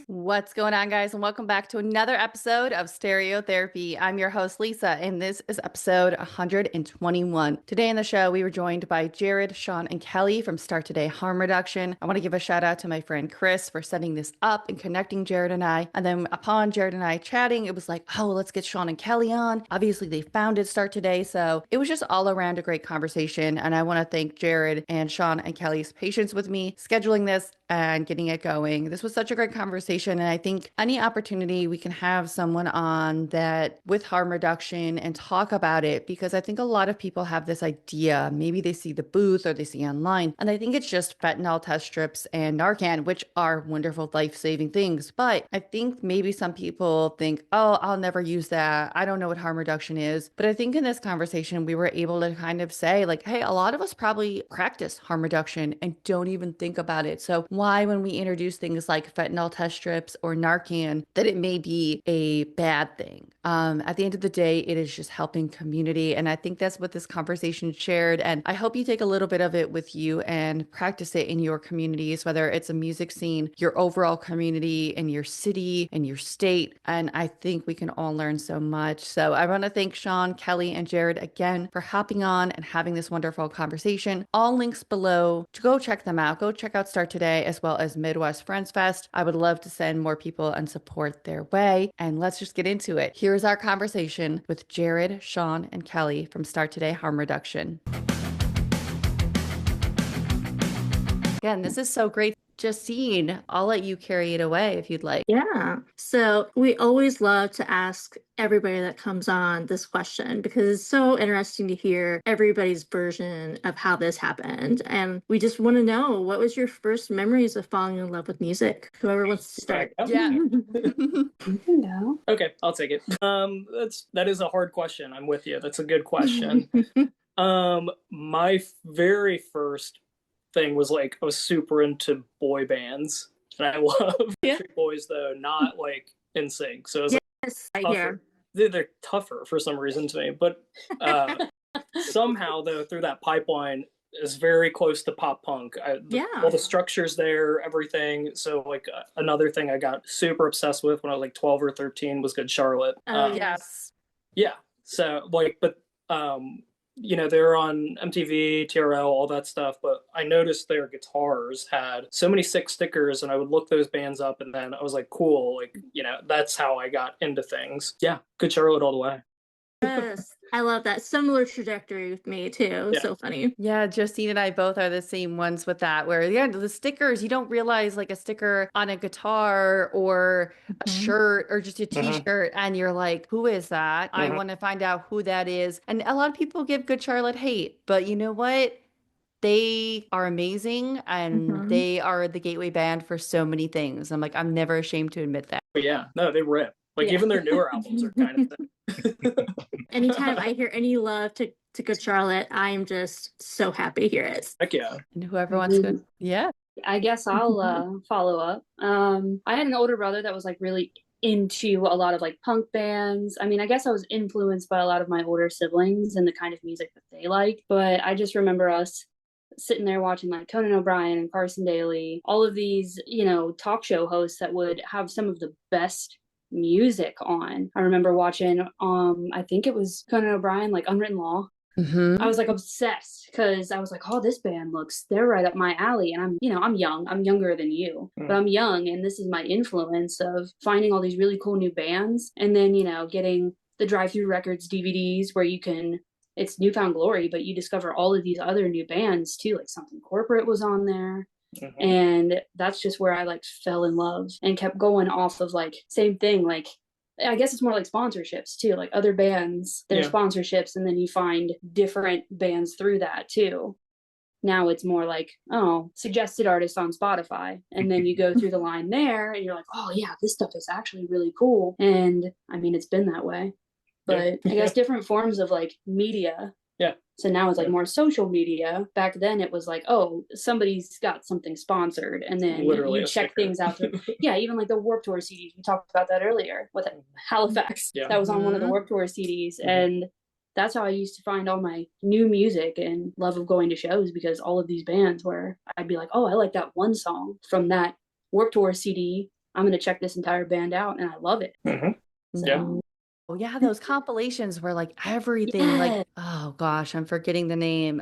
What's going on, guys, and welcome back to another episode of Stereotherapy. I'm your host, Lisa, and this is episode 121. Today in the show, we were joined by Jared, Sean, and Kelley from Start Today Harm Reduction. I want to give a shout out to my friend Chris for setting this up and connecting Jared and I. And then upon Jared and I chatting, it was like, oh, let's get Sean and Kelley on. Obviously, they founded Start Today, so it was just all around a great conversation. And I want to thank Jared and Sean and Kelley's patience with me scheduling this and getting it going. This was such a great conversation. And I think any opportunity we can have someone on that with harm reduction and talk about it, because I think a lot of people have this idea, maybe they see the booth or they see online, and I think it's just fentanyl test strips and Narcan, which are wonderful life-saving things. But I think maybe some people think, oh, I'll never use that. I don't know what harm reduction is. But I think in this conversation, we were able to kind of say like, hey, a lot of us probably practice harm reduction and don't even think about it. So why, when we introduce things like fentanyl test strips or Narcan, that it may be a bad thing. At the end of the day, it is just helping community. And I think that's what this conversation shared. And I hope you take a little bit of it with you and practice it in your communities, whether it's a music scene, your overall community, in your city, in your state. And I think we can all learn so much. So I want to thank Sean, Kelley, and Jared again for hopping on and having this wonderful conversation. All links below to go check them out. Go check out Start Today as well as Midwest Friends Fest. I would love to send more people and support their way. And let's just get into it. Here's our conversation with Jared, Sean, and Kelley from Start Today Harm Reduction. Again, this is so great. Justine, I'll let you carry it away if you'd like. Yeah. So we always love to ask everybody that comes on this question because it's so interesting to hear everybody's version of how this happened. And we just want to know, what was your first memories of falling in love with music? Whoever wants to start. Yeah. You can go. Okay, I'll take it. That is a hard question. I'm with you. That's a good question. My very first thing was like, I was super into boy bands, and I love Backstreet Boys, though not like NSYNC. So it was like tougher. They're tougher for some reason to me, but somehow though through that pipeline is very close to pop punk. All the structures there, everything. So like another thing I got super obsessed with when I was like 12 or 13 was Good Charlotte. Yes. Yeah. So like, but you know, they're on MTV, TRL, all that stuff, but I noticed their guitars had so many sick stickers, and I would look those bands up, and then I was like, cool, like, you know, that's how I got into things. Yeah, Good Charlotte all the way. Yes, I love that. Similar trajectory with me too. Yeah. So funny. Yeah, Justine and I both are the same ones with that, where the stickers, you don't realize like a sticker on a guitar or a shirt or just a t-shirt, and you're like, who is that? I want to find out who that is. And a lot of people give Good Charlotte hate, but you know what? They are amazing, and they are the gateway band for so many things. I'm like, I'm never ashamed to admit that. But yeah, no, they rip. Like even their newer albums are kind of Anytime I hear any love to Good Charlotte, I'm just so happy to hear it. Heck yeah. And whoever wants to, yeah. I guess I'll follow up. I had an older brother that was like really into a lot of like punk bands. I mean, I guess I was influenced by a lot of my older siblings and the kind of music that they liked, but I just remember us sitting there watching like Conan O'Brien and Carson Daly, all of these, you know, talk show hosts that would have some of the best music on. I remember watching I think it was Conan O'Brien, like Unwritten Law. I was like obsessed because I was like, oh, this band they're right up my alley. And I'm young, I'm younger than you, but I'm young, and this is my influence of finding all these really cool new bands, and then, you know, getting the Drive Through Records DVDs where it's Newfound Glory, but you discover all of these other new bands too, like Something Corporate was on there. And that's just where I like fell in love and kept going off of like same thing. Like, I guess it's more like sponsorships too, like other bands, their sponsorships, and then you find different bands through that too. Now it's more like, oh, suggested artists on Spotify. And then you go through the line there and you're like, oh yeah, this stuff is actually really cool. And I mean, it's been that way, but I guess different forms of like media. Yeah. So now it's like more social media. Back then it was like, oh, somebody's got something sponsored, and then Literally you check things out. Yeah, even like the Warped Tour CDs. We talked about that earlier with Halifax. Yeah. That was on one of the Warped Tour CDs. And that's how I used to find all my new music and love of going to shows, because all of these bands where I'd be like, oh, I like that one song from that Warped Tour CD. I'm going to check this entire band out, and I love it. Mm-hmm. So, Yeah. Oh yeah, those compilations were like everything. Like, yes. oh gosh, I'm forgetting the name.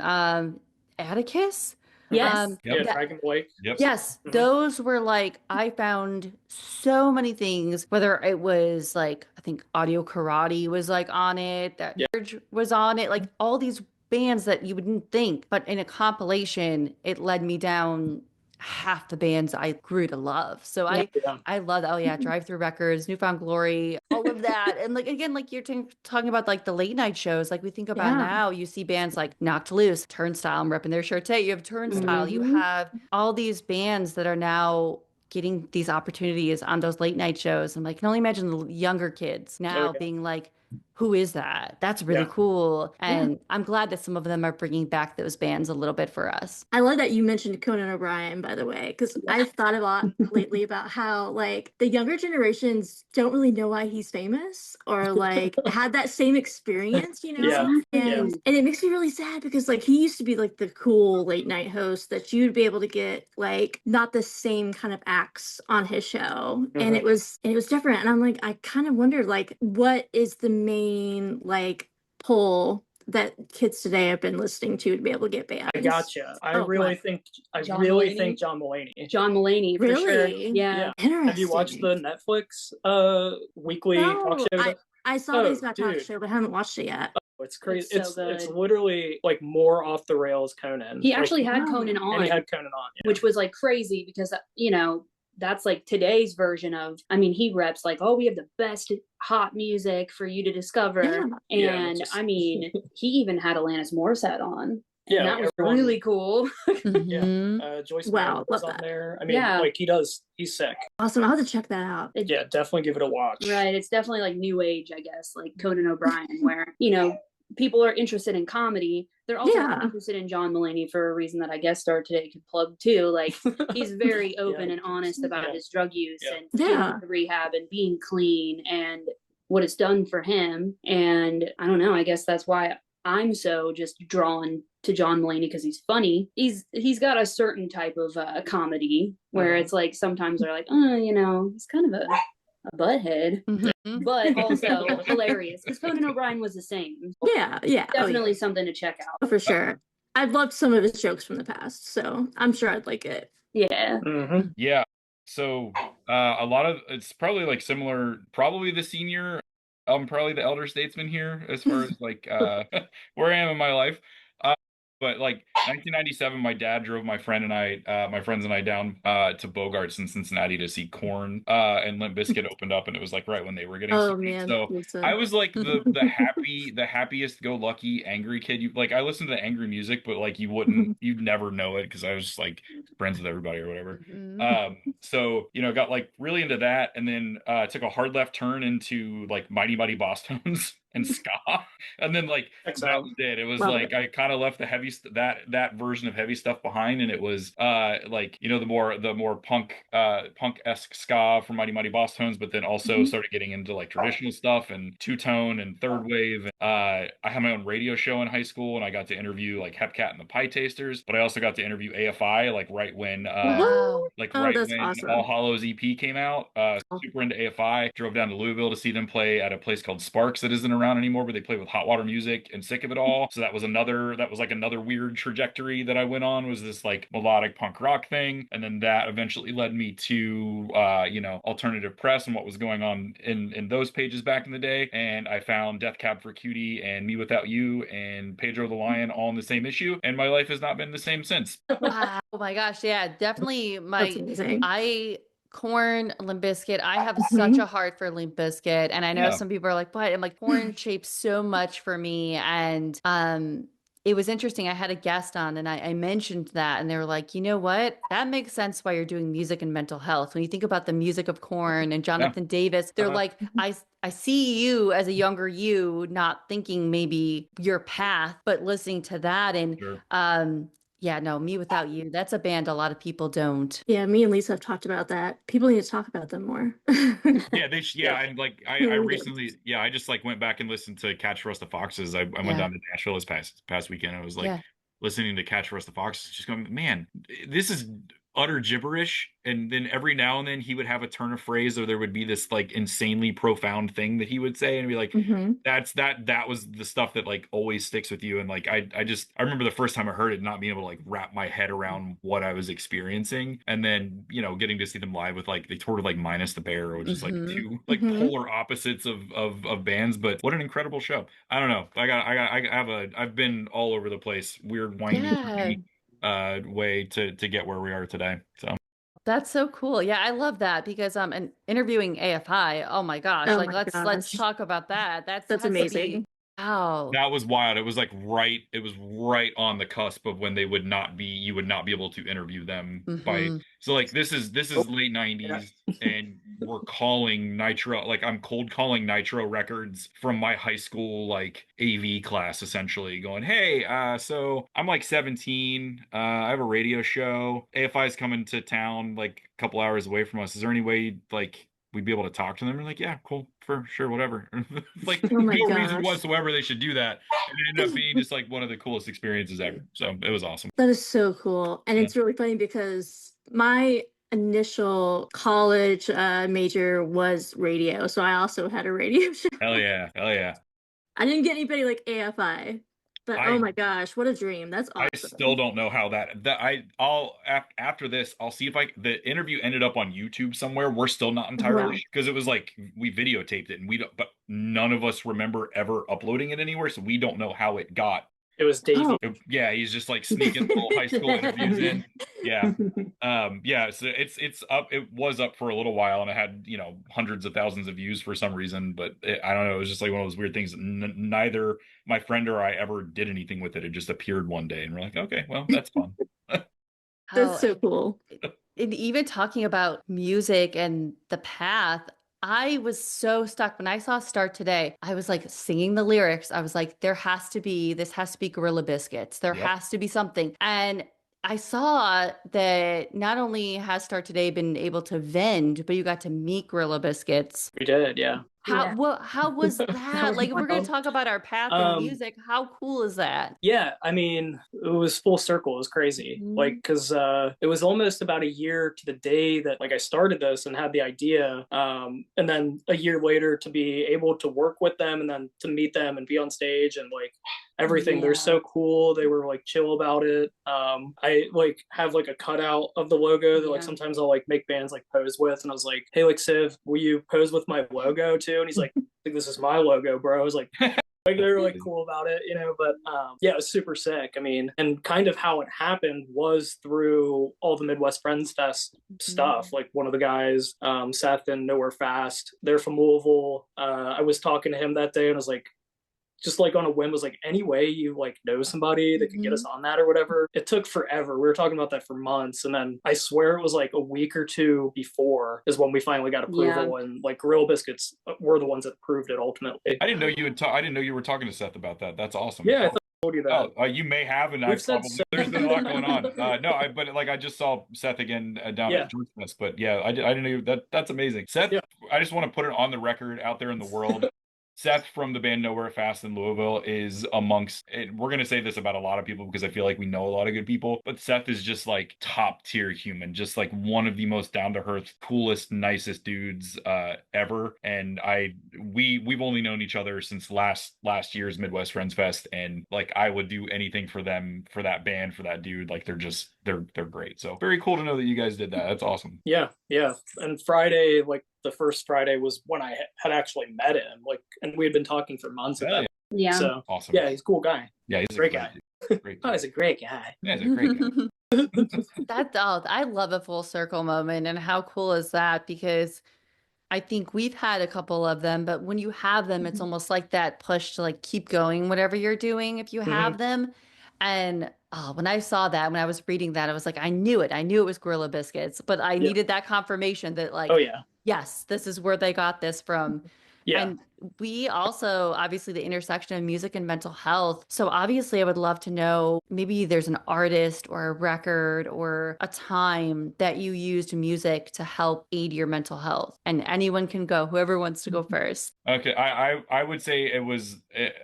Atticus? Yes. Yeah, that- Dragon Lake. Yep. Yes, Mhm. those were like, I found so many things, whether it was like, I think Audio Karate was like on it, that Urge was on it, like all these bands that you wouldn't think, but in a compilation, it led me down half the bands I grew to love. So Yeah. I love that. Oh yeah, Drive Through Records, Newfound Glory, all of that. And like again, like you're talking about like the late night shows, like we think about Yeah. now, you see bands like Knocked Loose, Turnstile, I'm repping their shirt today. You have Turnstile, you Mhm. have all these bands that are now getting these opportunities on those late night shows. And I can only imagine the younger kids now yeah. being like, who is that? That's really Yeah. cool. And I'm glad that some of them are bringing back those bands a little bit for us. I love that you mentioned Conan O'Brien, by the way, because I've thought a lot lately about how like the younger generations don't really know why he's famous or like had that same experience, you know? Yeah. And it makes me really sad because like he used to be like the cool late night host that you'd be able to get like not the same kind of acts on his show. And it was different. And I'm like, I kind of wondered like what is the main like pull that kids today have been listening to be able to get bands. I gotcha. I Oh, really wow. think John really Mulaney? think John Mulaney. John Mulaney, for sure. Really? Yeah. Interesting. Have you watched the Netflix weekly talk No, show? I saw that he's Oh, got a talk dude. show, but I haven't watched it yet. It's crazy. It's so It's good. literally like more off the rails Conan. He Like, actually had wow. Conan and on, he had Conan on. Yeah. which was like crazy because, you know, that's like today's version of, I mean, he reps like, oh, we have the best hot music for you to discover. Yeah. And just- I mean, he even had Alanis Morissette on. Yeah, And that like was everyone- really cool. Mhm. Joyce Wow, Meyer was love on that. there. I mean, Yeah. like he's sick. Awesome. I'll have to check that out. Yeah, definitely give it a watch. Right. It's definitely like new age, I guess, like Conan O'Brien, where, you know, people are interested in comedy. They're also Yeah. interested in John Mulaney for a reason that I guess Star Today could plug too. Like he's very open and honest about his drug use and getting to rehab and being clean and what it's done for him. And I don't know, I guess that's why I'm so just drawn to John Mulaney, because he's funny. He's got a certain type of comedy where it's like sometimes they're like, oh, you know, he's kind of a butthead, Mhm. but also hilarious. Because Conan O'Brien was the same. Yeah. Yeah. Definitely something to check out. Oh, for sure. I've loved some of his jokes from the past, so I'm sure I'd like it. Yeah. Mm-hmm. Yeah. So a lot of it's probably like similar, probably the senior, probably the elder statesman here as far as like where I am in my life. But like 1997, my dad drove my friends and I down to Bogarts in Cincinnati to see Korn, and Limp Bizkit opened up, and it was like right when they were getting Oh started. man. So Lisa. I was like the happiest go lucky angry kid. Like I listened to angry music, but like you'd never know it because I was just like friends with everybody or whatever. So you know, got like really into that, and then took a hard left turn into like Mighty Mighty Boss Tones and ska, and then like that was it. It was Love like I kind of left the heavy that version of heavy stuff behind, and it was like, you know, the more punk-esque ska from Mighty Mighty Boss Tones, but then also started getting into like traditional stuff and two-tone and third wave. I had my own radio show in high school, and I got to interview like Hepcat and the Pie Tasters, but I also got to interview AFI like right when Wow. that's awesome. All Hallows EP came out. Super into AFI. Drove down to Louisville to see them play at a place called Sparks that isn't around anymore, but they play with Hot Water Music and Sick of It All. So that was like another weird trajectory that I went on, was this like melodic punk rock thing. And then that eventually led me to you know, alternative press and what was going on in those pages back in the day. And I found Death Cab for Cutie and Me Without You and Pedro the Lion all in the same issue, and my life has not been the same since. Wow. Oh my gosh. Yeah, definitely That's amazing. Korn, Limp Bizkit. I have such a heart for Limp Bizkit. And I know some people are like, what? I'm like, Korn shaped so much for me. And it was interesting. I had a guest on and I mentioned that, and they were like, you know what? That makes sense why you're doing music and mental health. When you think about the music of Korn and Jonathan Davis, they're like, I see you as a younger you, not thinking maybe your path, but listening to that. And Yeah, no, Me Without You. That's a band a lot of people don't. Yeah, me and Lisa have talked about that. People need to talk about them more. Yeah, and like I Really good. recently, I just like went back and listened to Catch for Us the Foxes. I went Yeah. down to Nashville this past weekend. I was like Yeah. listening to Catch for Us the Foxes, just going, man, this is utter gibberish. And then every now and then he would have a turn of phrase, or there would be this like insanely profound thing that he would say, and be like, hmm that was the stuff that like always sticks with you. And like I remember the first time I heard it, not being able to like wrap my head around what I was experiencing, and then getting to see them live with like they toured with like Minus the Bear, which is like two like polar opposites of bands, but what an incredible show. I don't know, I've been all over the place, weird windy way to get where we are today. So That's so cool. Yeah, I love that because and interviewing AFI, oh my gosh, Oh like my let's gosh. talk about that. That's That's has to be amazing. wow. that was wild. It was like it was right on the cusp of when you would not be able to interview them by, so like this is late 90s, and we're calling Nitro, like I'm cold calling Nitro Records from my high school like AV class, essentially going, hey, so I'm like 17, I have a radio show, AFI is coming to town like a couple hours away from us, is there any way like we'd be able to talk to them? We're like, yeah, cool, for sure, whatever. Like, Oh my no reason gosh. whatsoever they should do that. And it ended up being just like one of the coolest experiences ever. So it was awesome. That is so cool. And Yeah. it's really funny because my initial college major was radio. So I also had a radio show. Hell yeah. Hell yeah. I didn't get anybody like AFI, but oh my gosh, what a dream. That's awesome. I still don't know how I'll after this, I'll see if the interview ended up on YouTube somewhere. We're still not entirely, because it was like we videotaped it, and but none of us remember ever uploading it anywhere, so we don't know how it got. It was Davey. Yeah, he's just like sneaking little high school interviews in. Yeah. Yeah, so it's up. It was up for a little while, and it had, hundreds of thousands of views for some reason, but I don't know, it was just like one of those weird things. Neither my friend or I ever did anything with it. It just appeared one day, and we're like, okay, well, that's fun. That's so cool. And even talking about music and the path, I was so stuck when I saw Start Today. I was like singing the lyrics. I was like, this has to be Gorilla Biscuits. There has to be something. And I saw that not only has Start Today been able to vend, but you got to meet Gorilla Biscuits. We did, yeah. How was that? Like, if we're gonna talk about our path in music, how cool is that? Yeah, I mean, it was full circle. It was crazy. Like, because it was almost about a year to the day that like I started this and had the idea, and then a year later to be able to work with them, and then to meet them and be on stage and like everything. They're so cool. They were like chill about it. I like have like a cutout of the logo that like sometimes I'll like make bands like pose with, and I was like, hey, like Civ, will you pose with my logo too? And he's like, I think this is my logo, bro. I was like, like they're like cool about it, but yeah, it was super sick. I mean, and kind of how it happened was through all the Midwest Friends Fest stuff. Like one of the guys, Seth and Nowhere Fast, they're from Louisville. I was talking to him that day, and I was like, just like on a whim, was like, any way you like know somebody that could get us on that or whatever. It took forever. We were talking about that for months, and then I swear it was like a week or two before is when we finally got approval, and like Gorilla Biscuits were the ones that approved it ultimately. I didn't know you were talking to Seth about that. That's awesome. Yeah, I thought I told you that. Oh, you may have, and We've said there's been a lot going on. But like I just saw Seth again down at George Fest. But yeah, I didn't know that. That's amazing, Seth. I just want to put it on the record out there in the world. Seth from the band Nowhere Fast in Louisville is amongst, we're going to say this about a lot of people because I feel like we know a lot of good people, but Seth is just like top tier human, just like one of the most down to earth, coolest, nicest dudes ever. And we've only known each other since last year's Midwest Friends Fest. And like, I would do anything for them, for that band, for that dude. Like they're great. So very cool to know that you guys did that. That's awesome. Yeah. And Friday, like the first Friday was when I had actually met him, like, and we had been talking for months about it. Yeah. So awesome. Yeah, he's a cool guy. Yeah, he's a great guy. Oh, he's a great guy. Yeah, he's a great guy. I love a full circle moment, and how cool is that? Because I think we've had a couple of them, but when you have them, it's almost like that push to like keep going, whatever you're doing, if you have them. And when I saw that, when I was reading that, I was like, I knew it. I knew it was Gorilla Biscuits, but I needed that confirmation that like, yes, this is where they got this from. Yeah. And we also, obviously, the intersection of music and mental health. So obviously, I would love to know, maybe there's an artist or a record or a time that you used music to help aid your mental health. And anyone can go, whoever wants to go first. Okay, I would say it was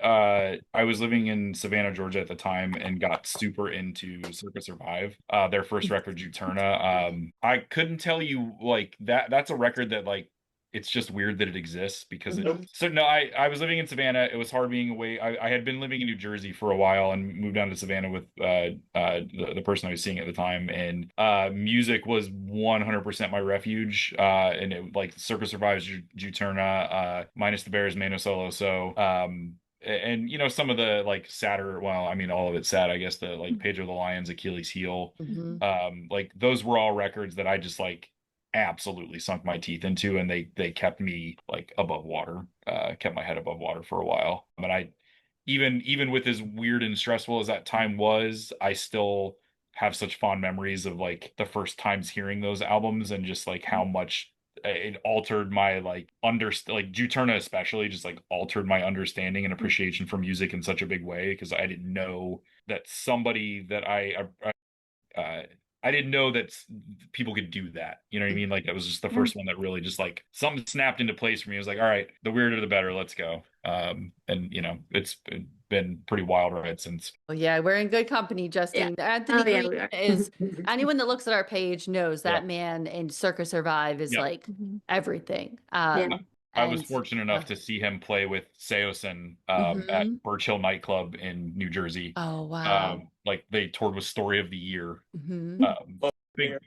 I was living in Savannah, Georgia at the time and got super into Circa Survive. Their first record, Juturna. I couldn't tell you like that's a record that like it's just weird that it exists because it Mhm. so no, I was living in Savannah. It was hard being away. I had been living in New Jersey for a while and moved down to Savannah with the person I was seeing at the time, and music was 100% my refuge. And it like Circa Survives, Juturna, Minus the Bears, Mano Solo. So and you know some of the like sadder, well, I mean all of it's sad, I guess, the like Pedro the Lion's Achilles Heel, Mhm. like those were all records that I just like absolutely sunk my teeth into, and they kept me like above water, kept my head above water for a while. But I even with as weird and stressful as that time was, I still have such fond memories of like the first times hearing those albums and just like how much it altered my like like Juturna especially just like altered my understanding and appreciation for music in such a big way, because I didn't know that somebody that uh, I didn't know that people could do that. You know what I mean? Like that was just the Yeah. first one that really just like something snapped into place for me. I was like, all right, the weirder the better. Let's go. And you know, it's been pretty wild ride since. Well, yeah, we're in good company, Justine. Anthony Oh, yeah, Green we are. is, anyone that looks at our page knows Yeah. that man in Circa Survive is Yeah. like Mhm. everything. Yeah. I was And fortunate enough to see him play with Seosin at Mhm. Birch Hill nightclub in New Jersey. Oh, wow. Like they toured with Story of the Year. Mhm.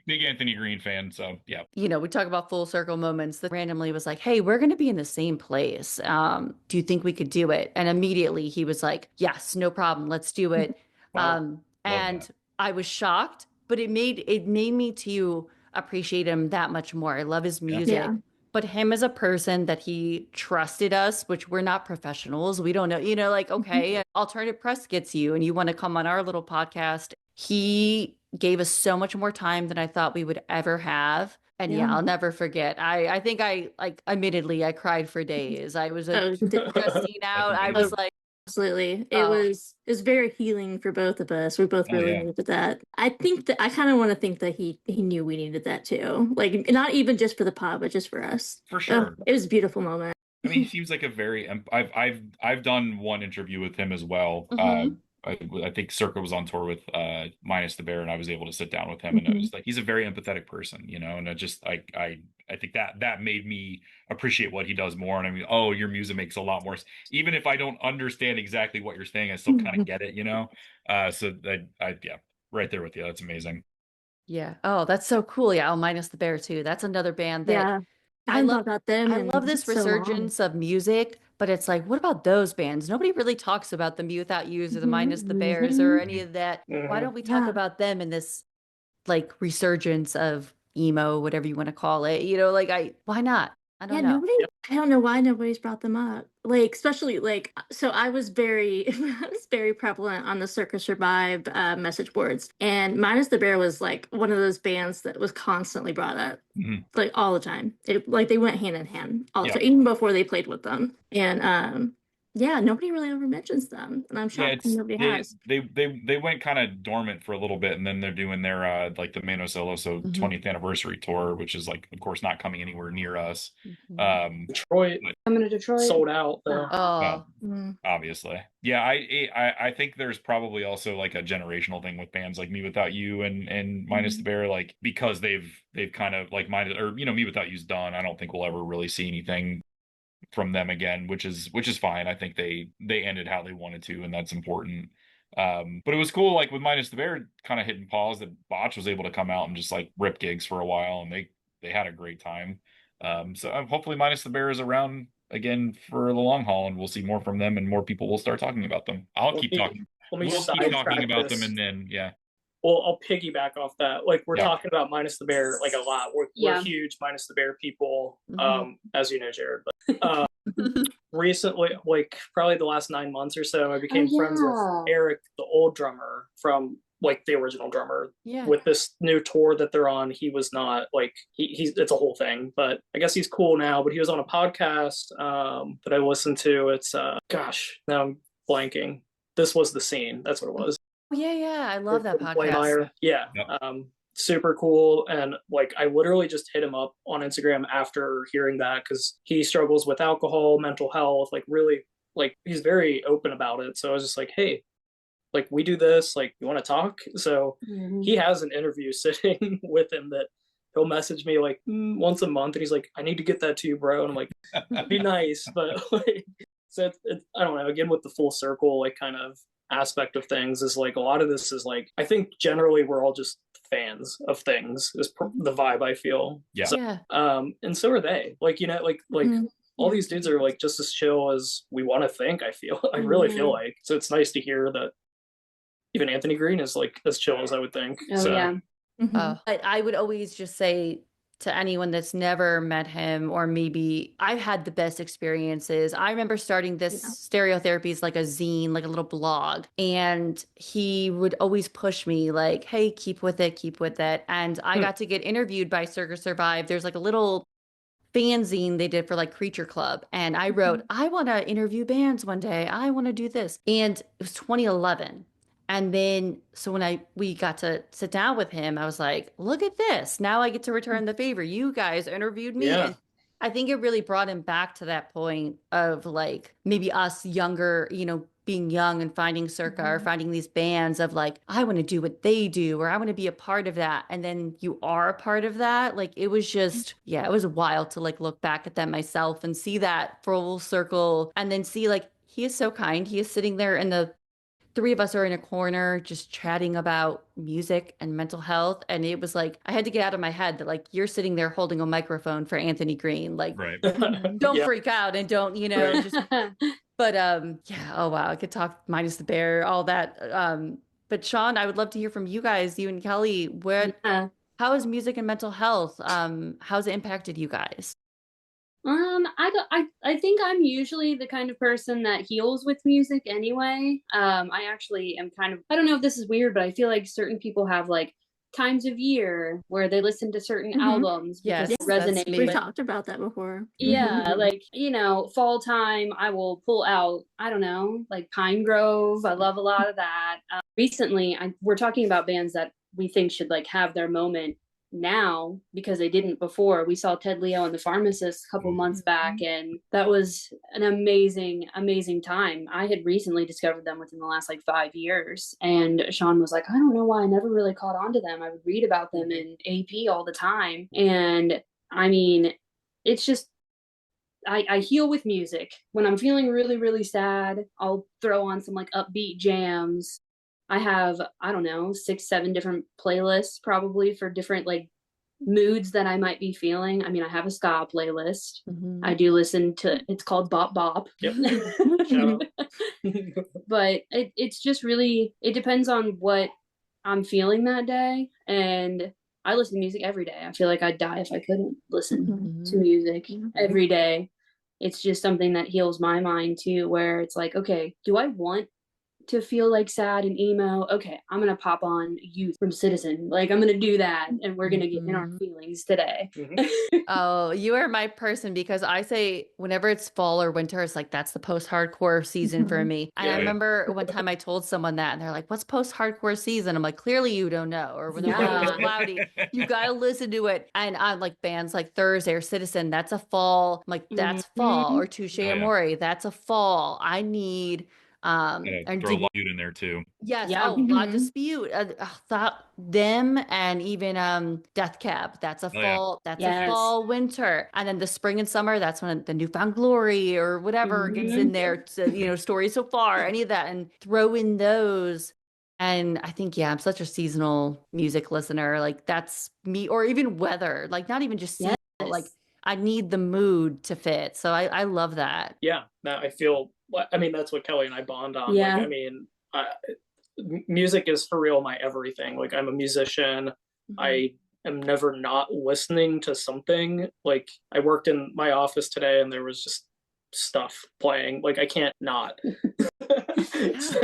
Big Anthony Green fan. So yeah. You know, we talk about full circle moments that randomly was like, hey, we're going to be in the same place. Do you think we could do it? And immediately he was like, yes, no problem. Let's do it. Wow. Love And that. I was shocked, but it made me to appreciate him that much more. I love his music. Yeah. But him as a person, that he trusted us, which we're not professionals. We don't know, you know, like, okay, alternative press gets you and you want to come on our little podcast. He gave us so much more time than I thought we would ever have. And yeah, Yeah. I'll never forget. I think I like, admittedly, I cried for days. I was Oh, Justine out. I amazing. was like, absolutely. oh, It was very healing for both of us. We both Oh, really yeah. needed that. I think that I kind of want to think that he knew we needed that too. Like not even just for the pod, but just for us. For sure. It was a beautiful moment. I mean, he seems like a very. I've done one interview with him as well. Mhm. I think Circa was on tour with Minus the Bear, and I was able to sit down with him, and it was like he's a very empathetic person, you know. And it just I think that made me appreciate what he does more. And I mean, oh, your music makes a lot more. Even if I don't understand exactly what you're saying, I still kind of get it, you know. So I yeah, right there with you. That's amazing. Yeah. Oh, that's so cool. Yeah. Oh, Minus the Bear too. That's another band that Yeah. I I hadn't love. thought about them I in love this so long. resurgence of music, but it's like, what about those bands? Nobody really talks about them, Without Yous or the Minus the Bears or any of that. Why don't we talk Yeah. about them in this like resurgence of emo, whatever you want to call it? You know, like why not? I Yeah, don't know. I don't know why nobody's brought them up. Like, especially like, so I was very, I was very prevalent on the Circus Survive message boards, and Minus the Bear was like one of those bands that was constantly brought up, Mhm. like all the time. Like they went hand in hand all the Yeah. time, even before they played with them. And yeah, nobody really ever mentions them, and I'm Yeah, shocked nobody has. they went kind of dormant for a little bit, and then they're doing their like the Mano Solo so Mhm. 20th anniversary tour, which is like of course not coming anywhere near us. Mhm. Detroit Coming to Detroit. sold out though. Oh, Mm. Obviously. Yeah, I think there's probably also like a generational thing with bands like Me Without You and Minus the Bear, like because they've kind of like minded, or you know, Me Without You's done. I don't think we'll ever really see anything from them again, which is fine. I think they ended how they wanted to, and that's important. But it was cool, like with Minus the Bear kind of hitting pause, that Botch was able to come out and just like rip gigs for a while, and they had a great time. So hopefully Minus the Bear is around again for the long haul, and we'll see more from them, and more people will start talking about them. Let me We'll keep talking sidetrack about them, this. and then yeah. Well, I'll piggyback off that. Like we're Yeah. talking about Minus the Bear like a lot. We're Yeah. huge Minus the Bear people, Mhm. as you know, Jared. But recently, like probably the last 9 months or so, I became friends with yeah. Eric, the old drummer from like the original drummer. Yeah. With this new tour that they're on, he was not like he's it's a whole thing, but I guess he's cool now. But he was on a podcast that I listened to. It's gosh, now I'm blanking. This Was the Scene. That's what it was. Yeah, I love that podcast. Yeah. Yep. Super cool. And like I literally just hit him up on Instagram after hearing that, because he struggles with alcohol, mental health, like really, like he's very open about it. So I was just like, hey, like we do this, like you want to talk? So he has an interview sitting with him that he'll message me like once a month, and he's like, I need to get that to you, bro. And I'm like, that'd be nice, but like, so it's I don't know, again with the full circle like kind of aspect of things, is like a lot of this is like, I think generally we're all just fans of things, is the vibe I feel. Yeah. So, and so are they, like, you know, like all these dudes are like just as chill as we want to think. I feel I really feel like, so it's nice to hear that even Anthony Green is like as chill as I would think. Yeah. I would always just say to anyone that's never met him, or maybe I've had the best experiences. I remember starting this Stereotherapy is like a zine, like a little blog, and he would always push me like, hey, keep with it, keep with it. And I got to get interviewed by Circus Survive. There's like a little fanzine they did for like Creature Club, and I wrote, I want to interview bands one day, I want to do this. And it was 2011. And then so when we got to sit down with him, I was like, look at this, now I get to return the favor, you guys interviewed me. And I think it really brought him back to that point of like maybe us younger, you know, being young and finding Circa or finding these bands of like, I want to do what they do, or I want to be a part of that. And then you are a part of that. Like it was just, it was wild to like look back at that myself and see that full circle, and then see like, he is so kind. He is sitting there, and the three of us are in a corner just chatting about music and mental health. And it was like, I had to get out of my head that like, you're sitting there holding a microphone for Anthony Green. Like, don't freak out and don't, you know, just, but oh wow, I could talk minus the bear, all that. But Sean, I would love to hear from you guys, you and Kelley. How is music and mental health? How's it impacted you guys? I think I'm usually the kind of person that heals with music anyway. I actually am kind of, I don't know if this is weird, but I feel like certain people have like times of year where they listen to certain albums because they resonate. We've talked about that before. Yeah, like, you know, fall time, I will pull out, I don't know, like Pine Grove. I love a lot of that. Recently, we're talking about bands that we think should like have their moment now because they didn't before. We saw Ted Leo and the Pharmacist a couple months back, and that was an amazing time. I had recently discovered them within the last like 5 years, and Sean was like, I don't know why I never really caught on to them. I would read about them in AP all the time, and I mean, it's just I heal with music. When I'm feeling really, really sad, I'll throw on some like upbeat jams. I have, I don't know, 6-7 different playlists probably for different like moods that I might be feeling. I mean, I have a ska playlist. I do listen to, it's called Bop Bop. But it's just really, it depends on what I'm feeling that day. And I listen to music every day. I feel like I'd die if I couldn't listen to music every day. It's just something that heals my mind too, where it's like, okay, do I want to feel like sad and emo? Okay, I'm gonna pop on Youth from Citizen. Like I'm gonna do that, and we're gonna get in our feelings today. Oh, you are my person, because I say whenever it's fall or winter, it's like that's the post-hardcore season for me. And I remember one time I told someone that, and they're like, "What's post-hardcore season?" I'm like, "Clearly you don't know." Or when the weather's cloudy, you gotta listen to it. And I'm like, bands like Thursday or Citizen, that's a fall. I'm like, that's fall. Or Touche Amore, that's a fall. I need. And throw Dispute in there too. Yes. La Dispute. Thought them, and even Death Cab. That's a fall. That's a fall winter. And then the spring and summer. That's when the Newfound Glory or whatever gets in there. To, you know, Story So Far. Any of that, and throw in those. And I think I'm such a seasonal music listener. Like that's me, or even weather. Like not even just seasonal. Like I need the mood to fit. So I love that. Yeah. Now I feel. I mean, that's what Kelley and I bond on. Like, I mean, music is for real my everything. Like, I'm a musician. I am never not listening to something. Like, I worked in my office today, and there was just stuff playing. Like, I can't not. So,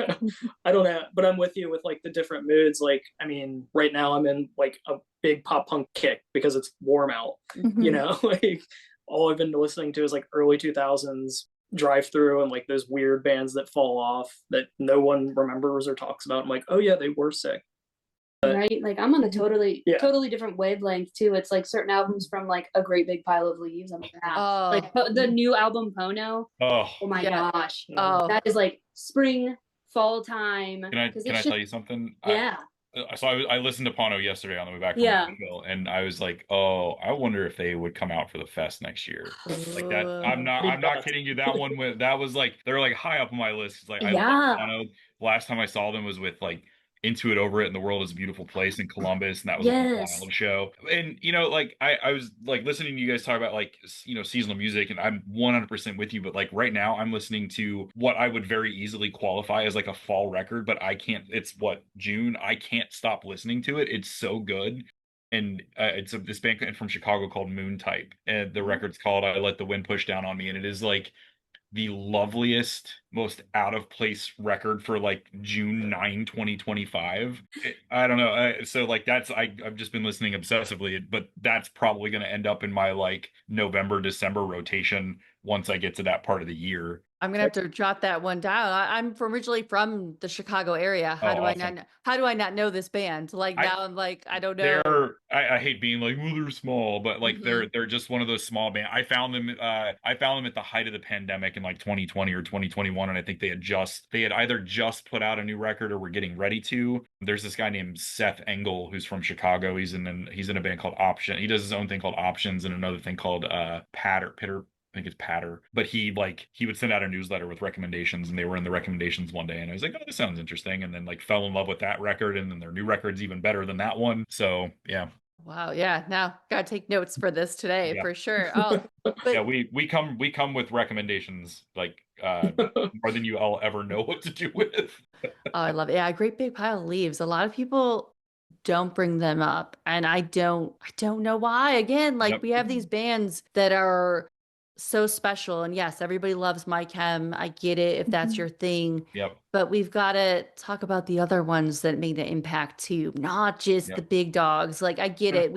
I don't know, but I'm with you with like the different moods. Like, I mean, right now I'm in like a big pop punk kick because it's warm out. You know, like all I've been listening to is like early 2000s drive through and like those weird bands that fall off that no one remembers or talks about. I'm like, oh yeah, they were sick. Right, like I'm on a totally Yeah. totally different wavelength too. It's like certain albums from like A Great Big Pile of Leaves. I'm like, Oh. like the new album Pono. Oh, Oh my Yeah. gosh, Oh. that is like spring, fall time. can I 'cause can I it's tell just- you something? Yeah, So I listened to Pono yesterday on the way back from Yeah. Nashville, and I was like, oh, I wonder if they would come out for the fest next year. Like that, I'm not kidding you. That was like they're like high up on my list. It's like I love Yeah. Pono. Last time I saw them was with like Into It Over It and The World Is a Beautiful Place in Columbus, and that was like a Yes. wild show. And you know, like I was like listening to you guys talk about like seasonal music, and I'm 100% with you. But like right now, I'm listening to what I would very easily qualify as like a fall record, but I can't. It's what, June. I can't stop listening to it. It's so good. And it's this band from Chicago called Moon Type, and the record's called "I Let the Wind Push Down on Me," and it is like the loveliest, most out of place record for like June 9, 2025. I don't know. So like I've just been listening obsessively, but that's probably going to end up in my like November, December rotation once I get to that part of the year. I'm gonna have to jot that one down. I'm originally from the Chicago area. How Oh, do awesome. I not? How do I not know this band? Like now, I'm like, I don't know. I hate being like, well, they're small, but like they're just one of those small bands. I found them at the height of the pandemic in like 2020 or 2021, and I think they had either just put out a new record or were getting ready to. There's this guy named Seth Engel who's from Chicago. He's in a band called Option. He does his own thing called Options and another thing called Pitter. I think it's Patter, but he would send out a newsletter with recommendations, and they were in the recommendations one day, and I was like, oh, this sounds interesting, and then like fell in love with that record, and then their new record's even better than that one. So yeah. Wow. Yeah. Now gotta take notes for this today Yeah. for sure. Oh, but Yeah, we come with recommendations like more than I'll ever know what to do with. oh, I love it. Yeah, Great Big Pile of Leaves. A lot of people don't bring them up, and I don't know why. Again, like Yep. we have these bands that are so special, and yes, everybody loves My Chem. I get it if that's your thing. Yep. But we've got to talk about the other ones that made an impact too, not just the big dogs. Like I get it.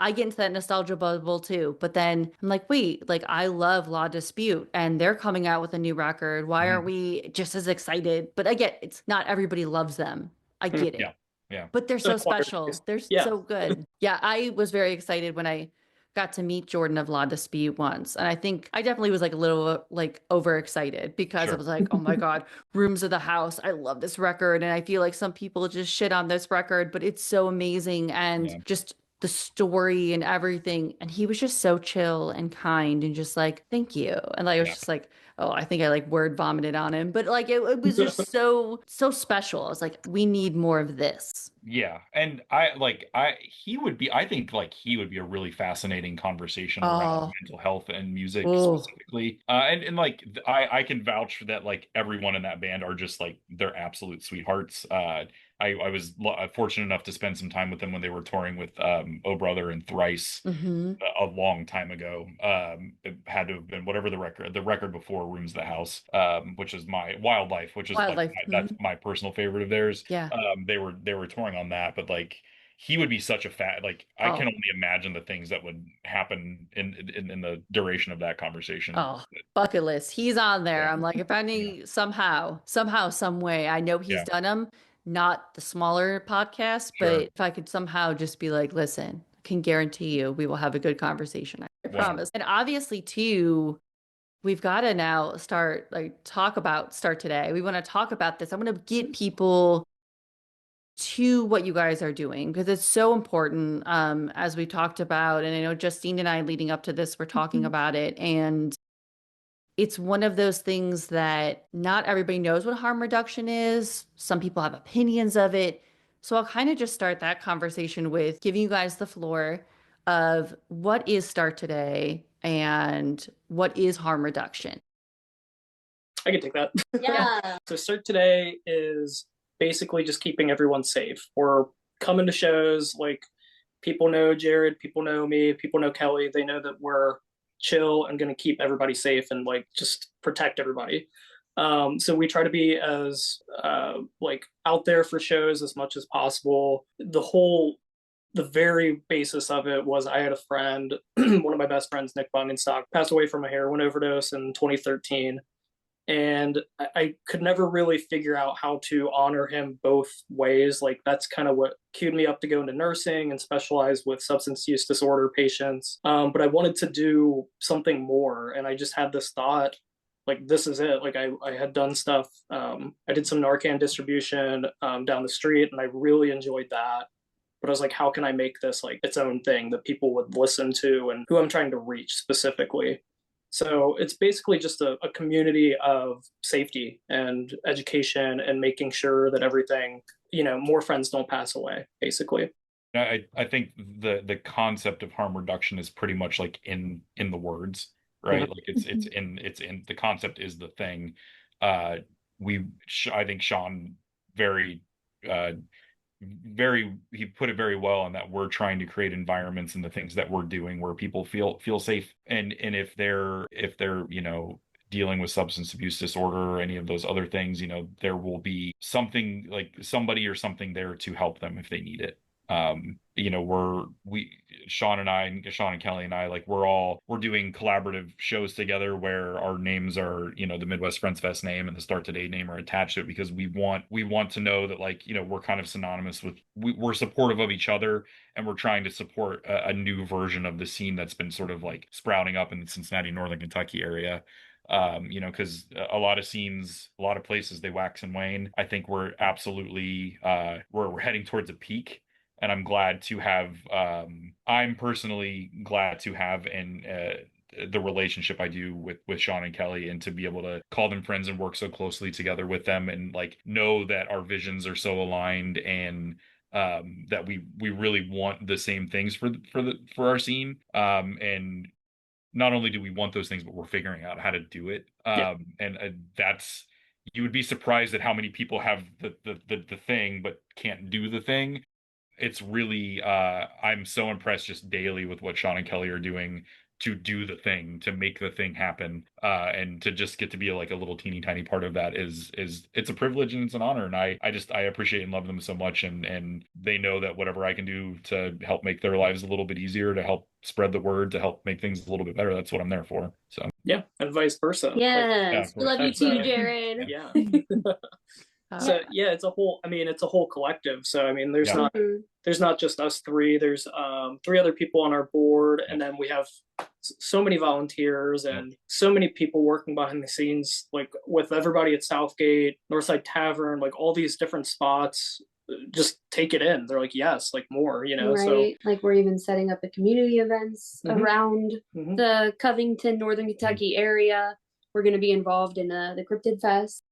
I get into that nostalgia bubble too. But then I'm like, wait, like I love Law Dispute and they're coming out with a new record. Why aren't we just as excited? But I get it's not everybody loves them. I get it. Yeah. But they're so special. They're so good. Yeah, I was very excited when I got to meet Jordan of Law Dispute once. And I think I definitely was like a little like overexcited because I was like, oh my God, Rooms of the House. I love this record. And I feel like some people just shit on this record, but it's so amazing. And just the story and everything. And he was just so chill and kind and just like, thank you. And like, I was just like, oh, I think I like word vomited on him, but like it was just so special. I was like, we need more of this. Yeah, and I think like he would be a really fascinating conversation around mental health and music specifically. And like I can vouch for that. Like everyone in that band are just like they're absolute sweethearts. I was fortunate enough to spend some time with them when they were touring with Oh Brother and Thrice a long time ago. It had to have been whatever the record before Rooms of the House, which is my Wildlife, which is like that's my personal favorite of theirs. Yeah. They were touring on that, but like he would be such a I can only imagine the things that would happen in the duration of that conversation. Oh, bucket list. He's on there. I'm like, if any somehow, some way, I know he's done them, not the smaller podcast, but if I could somehow just be like, listen, I can guarantee you we will have a good conversation. I promise. And obviously too, we've got to now start today. We want to talk about this. I want to get people to what you guys are doing because it's so important, as we talked about. And I know Justine and I leading up to this, we're talking about it. And it's one of those things that not everybody knows what harm reduction is. Some people have opinions of it. So I'll kind of just start that conversation with giving you guys the floor of what is Start Today and what is harm reduction. I can take that. Yeah. So Start Today is basically just keeping everyone safe. We're coming to shows, like people know Jared, people know me, people know Kelley. They know that we're chill and going to keep everybody safe and like just protect everybody. So we try to be as like out there for shows as much as possible. The very basis of it was I had a friend, one of my best friends, Nick Bunningstock, passed away from a heroin overdose in 2013. And I could never really figure out how to honor him both ways. Like that's kind of what cued me up to go into nursing and specialize with substance use disorder patients. But I wanted to do something more, and I just had this thought, like this is it. Like I had done stuff. I did some Narcan distribution down the street, and I really enjoyed that. But I was like, how can I make this like its own thing that people would listen to and who I'm trying to reach specifically? So it's basically just a community of safety and education and making sure that everything, more friends don't pass away, basically. I think the concept of harm reduction is pretty much like in the words, right? Like it's in the concept is the thing. I think Sean very he put it very well in that we're trying to create environments and the things that we're doing where people feel safe, and if they're dealing with substance abuse disorder or any of those other things, there will be something, like somebody or something there to help them if they need it. Sean and Kelley and I, like we're doing collaborative shows together where our names are, the Midwest Friends Fest name and the Start Today name are attached to it, because we want to know that, like, we're kind of synonymous with, we're supportive of each other, and we're trying to support a new version of the scene that's been sort of like sprouting up in the Cincinnati, Northern Kentucky area. Because a lot of scenes, a lot of places, they wax and wane. I think we're absolutely we're heading towards a peak, and I'm glad to have I'm personally glad to have the relationship I do with Sean and Kelley, and to be able to call them friends and work so closely together with them, and like know that our visions are so aligned, and that we really want the same things for our scene, and not only do we want those things, but we're figuring out how to do it. And that's, you would be surprised at how many people have the thing but can't do the thing. It's really I'm so impressed just daily with what Sean and Kelley are doing to do the thing, to make the thing happen, and to just get to be like a little teeny tiny part of that is it's a privilege and it's an honor, and I appreciate and love them so much, and they know that whatever I can do to help make their lives a little bit easier, to help spread the word, to help make things a little bit better, that's what I'm there for. So yeah, and vice versa. Yes, we love you too, Jared. Yeah. So yeah, it's a whole collective. So I mean, there's not just us three. There's 3 other people on our board, and then we have so many volunteers and so many people working behind the scenes, like with everybody at Southgate, Northside Tavern, like all these different spots. Just take it in. They're like, yes, like more, Right. So like we're even setting up the community events around the Covington, Northern Kentucky area. We're going to be involved in the Cryptid Fest.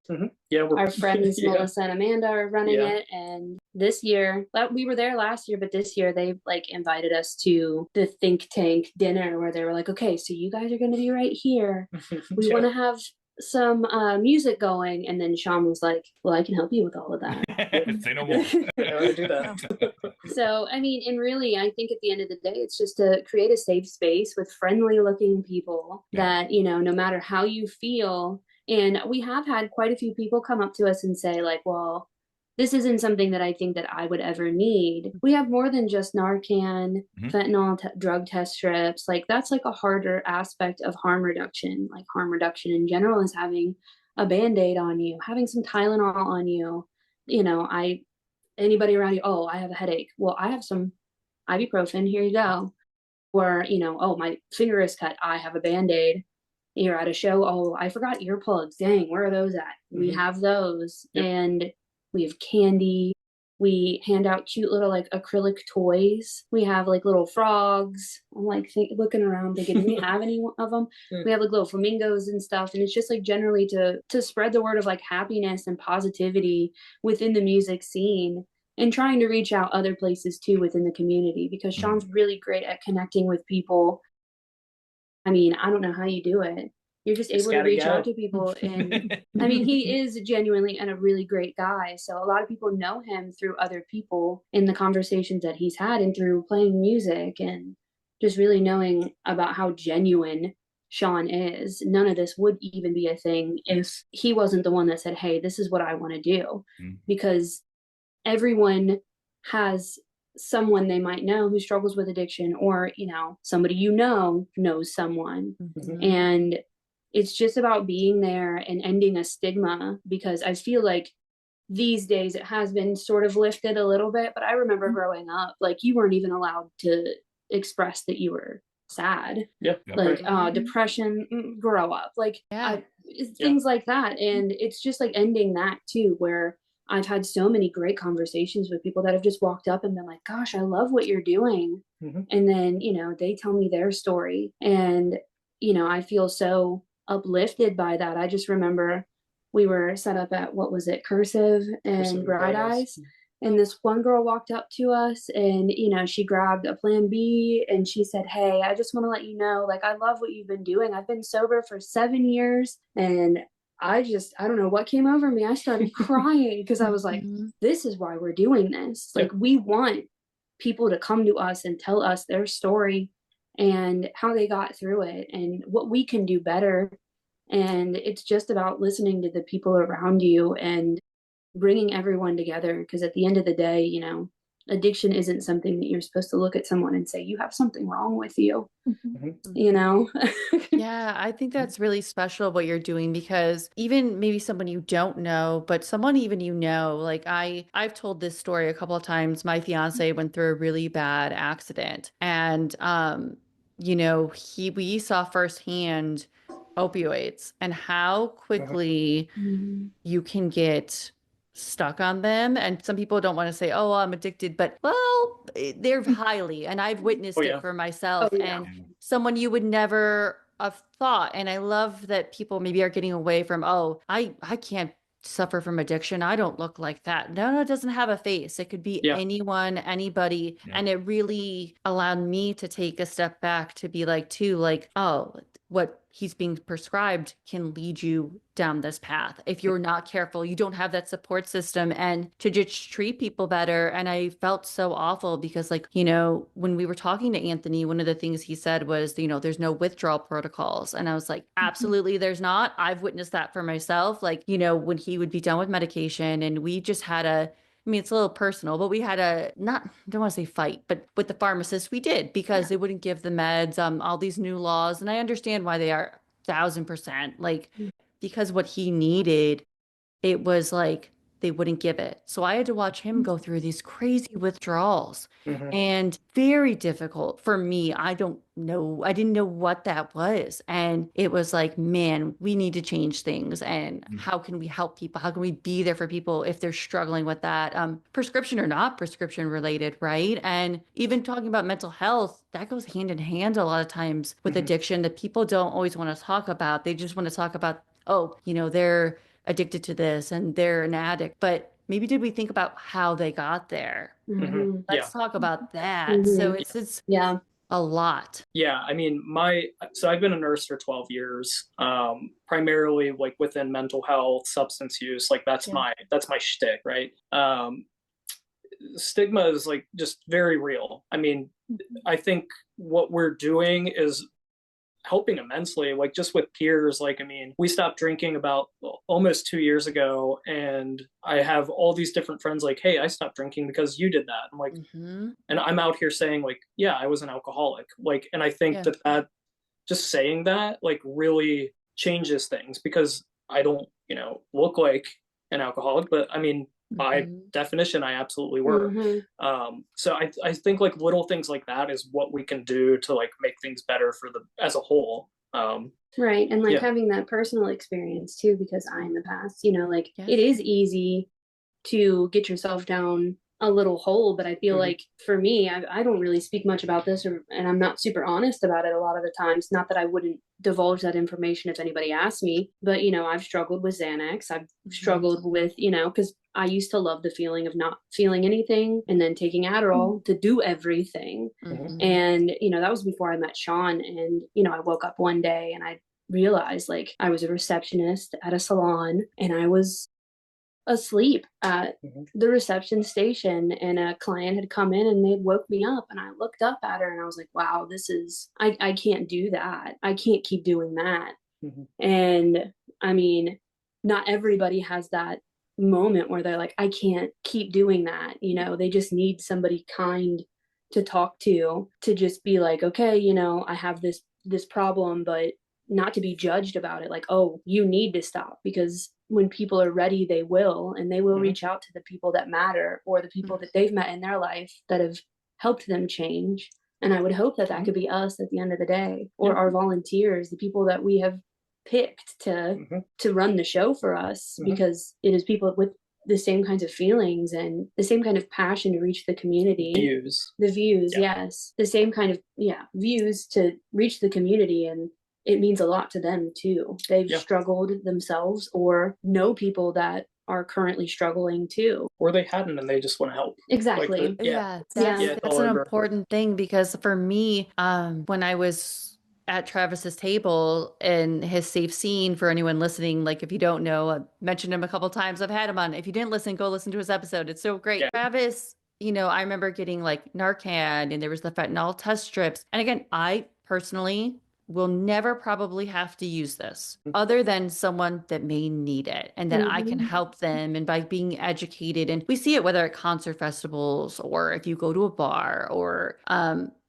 Yeah, our friends Melissa and Amanda are running it, and this year, we were there last year, but this year they like invited us to the think tank dinner where they were like, okay, so you guys are going to be right here. We want to have some music going, and then Sean was like, well, I can help you with all of that. Say no more. I do that. So I mean, and really, I think at the end of the day, it's just to create a safe space with friendly looking people that, no matter how you feel. And we have had quite a few people come up to us and say, like, well, this isn't something that I think that I would ever need. We have more than just Narcan, fentanyl drug test strips. Like, that's like a harder aspect of harm reduction. Like, harm reduction in general is having a Band-Aid on you, having some Tylenol on you. Anybody around you, oh, I have a headache. Well, I have some ibuprofen. Here you go. Or, oh, my finger is cut. I have a Band-Aid. You're at a show. Oh, I forgot earplugs. Dang, where are those at? We have those. And we have candy. We hand out cute little like acrylic toys. We have like little frogs. I'm like looking around thinking, do we have any of them? We have like little flamingos and stuff. And it's just like generally to spread the word of like happiness and positivity within the music scene, and trying to reach out other places too within the community, because Sean's really great at connecting with people. I mean, I don't know how you do it. You're just able to reach out to people. And I mean, he is genuinely and a really great guy. So a lot of people know him through other people in the conversations that he's had, and through playing music, and just really knowing about how genuine Sean is, none of this would even be a thing if he wasn't the one that said, hey, this is what I want to do. Because everyone has someone they might know who struggles with addiction, or, you know, somebody you know knows someone. And it's just about being there and ending a stigma, because I feel like these days it has been sort of lifted a little bit, but I remember growing up, like, you weren't even allowed to express that you were sad. Like depression, grow up, like things like that. And it's just like ending that too, where I've had so many great conversations with people that have just walked up and been like, gosh, I love what you're doing. And then, you know, they tell me their story, and, you know, I feel so uplifted by that. I just remember we were set up at, what was it, Cursive and Bright Eyes. And this one girl walked up to us, and, you know, she grabbed a Plan B and she said, hey, I just want to let you know, like, I love what you've been doing. I've been sober for 7 years. And I don't know what came over me. I started crying because I was like, this is why we're doing this. Like, we want people to come to us and tell us their story and how they got through it and what we can do better. And it's just about listening to the people around you and bringing everyone together, because at the end of the day, you know, addiction isn't something that you're supposed to look at someone and say, you have something wrong with you. You know? Yeah, I think that's really special what you're doing, because even maybe someone you don't know, but someone even you know, like I've told this story a couple of times. My fiance went through a really bad accident, and you know, we saw firsthand opioids and how quickly you can get stuck on them. And some people don't want to say, oh, well, I'm addicted, but well, they're highly, and I've witnessed it for myself. And someone you would never have thought. And I love that people maybe are getting away from, oh, I can't suffer from addiction. I don't look like that. No, it doesn't have a face. It could be anyone, anybody. And it really allowed me to take a step back to be like, too, like, oh, what he's being prescribed can lead you down this path. If you're not careful, you don't have that support system, and to just treat people better. And I felt so awful because, like, you know, when we were talking to Anthony, one of the things he said was, you know, there's no withdrawal protocols. And I was like, absolutely, there's not. I've witnessed that for myself. Like, you know, when he would be done with medication, and we just had I mean, it's a little personal, but we had I don't want to say fight, but with the pharmacist, we did, because they wouldn't give the meds, all these new laws. And I understand why they are 1,000%, like, because what he needed, it was like they wouldn't give it. So I had to watch him go through these crazy withdrawals, and very difficult for me. I didn't know what that was. And it was like, man, we need to change things. And how can we help people? How can we be there for people if they're struggling with that, prescription or not prescription related, right? And even talking about mental health, that goes hand in hand a lot of times with addiction, that people don't always want to talk about. They just want to talk about, oh, you know, they're addicted to this and they're an addict. But maybe did we think about how they got there? Let's talk about that. So it's a lot. Yeah, I mean, so I've been a nurse for 12 years, primarily like within mental health, substance use. Like that's my shtick, right? Stigma is like just very real. I mean, I think what we're doing is helping immensely, like just with peers. Like, I mean, we stopped drinking about almost 2 years ago, and I have all these different friends like, hey, I stopped drinking because you did that. I'm like, and I'm out here saying like, yeah, I was an alcoholic. Like, and I think that just saying that like really changes things, because I don't, you know, look like an alcoholic, but I mean, by definition, I absolutely were. So I think like little things like that is what we can do to like make things better for as a whole. Right. And like having that personal experience too, because in the past, you know, like it is easy to get yourself down a little hole, but I feel like for me, I don't really speak much about this, and I'm not super honest about it a lot of the times. Not that I wouldn't divulge that information if anybody asked me, but, you know, I've struggled with Xanax. I've struggled with, you know, because I used to love the feeling of not feeling anything and then taking Adderall to do everything. And, you know, that was before I met Sean. And, you know, I woke up one day and I realized like I was a receptionist at a salon, and I was asleep at Mhm. the reception station, and a client had come in and they woke me up, and I looked up at her and I was like, wow, this is, I can't do that. I can't keep doing that. Mhm. And I mean, not everybody has that moment where they're like, I can't keep doing that. You know, they just need somebody kind to talk to just be like, okay, you know, I have this problem, but not to be judged about it. Like, oh, you need to stop, because when people are ready, they will, and they will Mhm. reach out to the people that matter, or the people that they've met in their life that have helped them change. And I would hope that that could be us at the end of the day, or Yeah. our volunteers, the people that we have picked Mhm. to run the show for us, Mhm. because it is people with the same kinds of feelings and the same kind of passion to reach the community. Views. The views, Yeah. yes. The same kind of views to reach the community, and it means a lot to them too. They've Yeah. struggled themselves or know people that are currently struggling too. Or they hadn't and they just want to help. Exactly. Like, Yeah, Yeah. it's that's all an over. important thing, because for me, when I was at Travis's table and his safe scene, for anyone listening, like if you don't know, I mentioned him a couple times. I've had him on. If you didn't listen, go listen to his episode. It's so great. Yeah. Travis, you know, I remember getting like Narcan, and there was the fentanyl test strips. And again, I personally will never probably have to use this other than someone that may need it, and that I can Mhm. help them. And by being educated, and we see it whether at concert festivals or if you go to a bar, or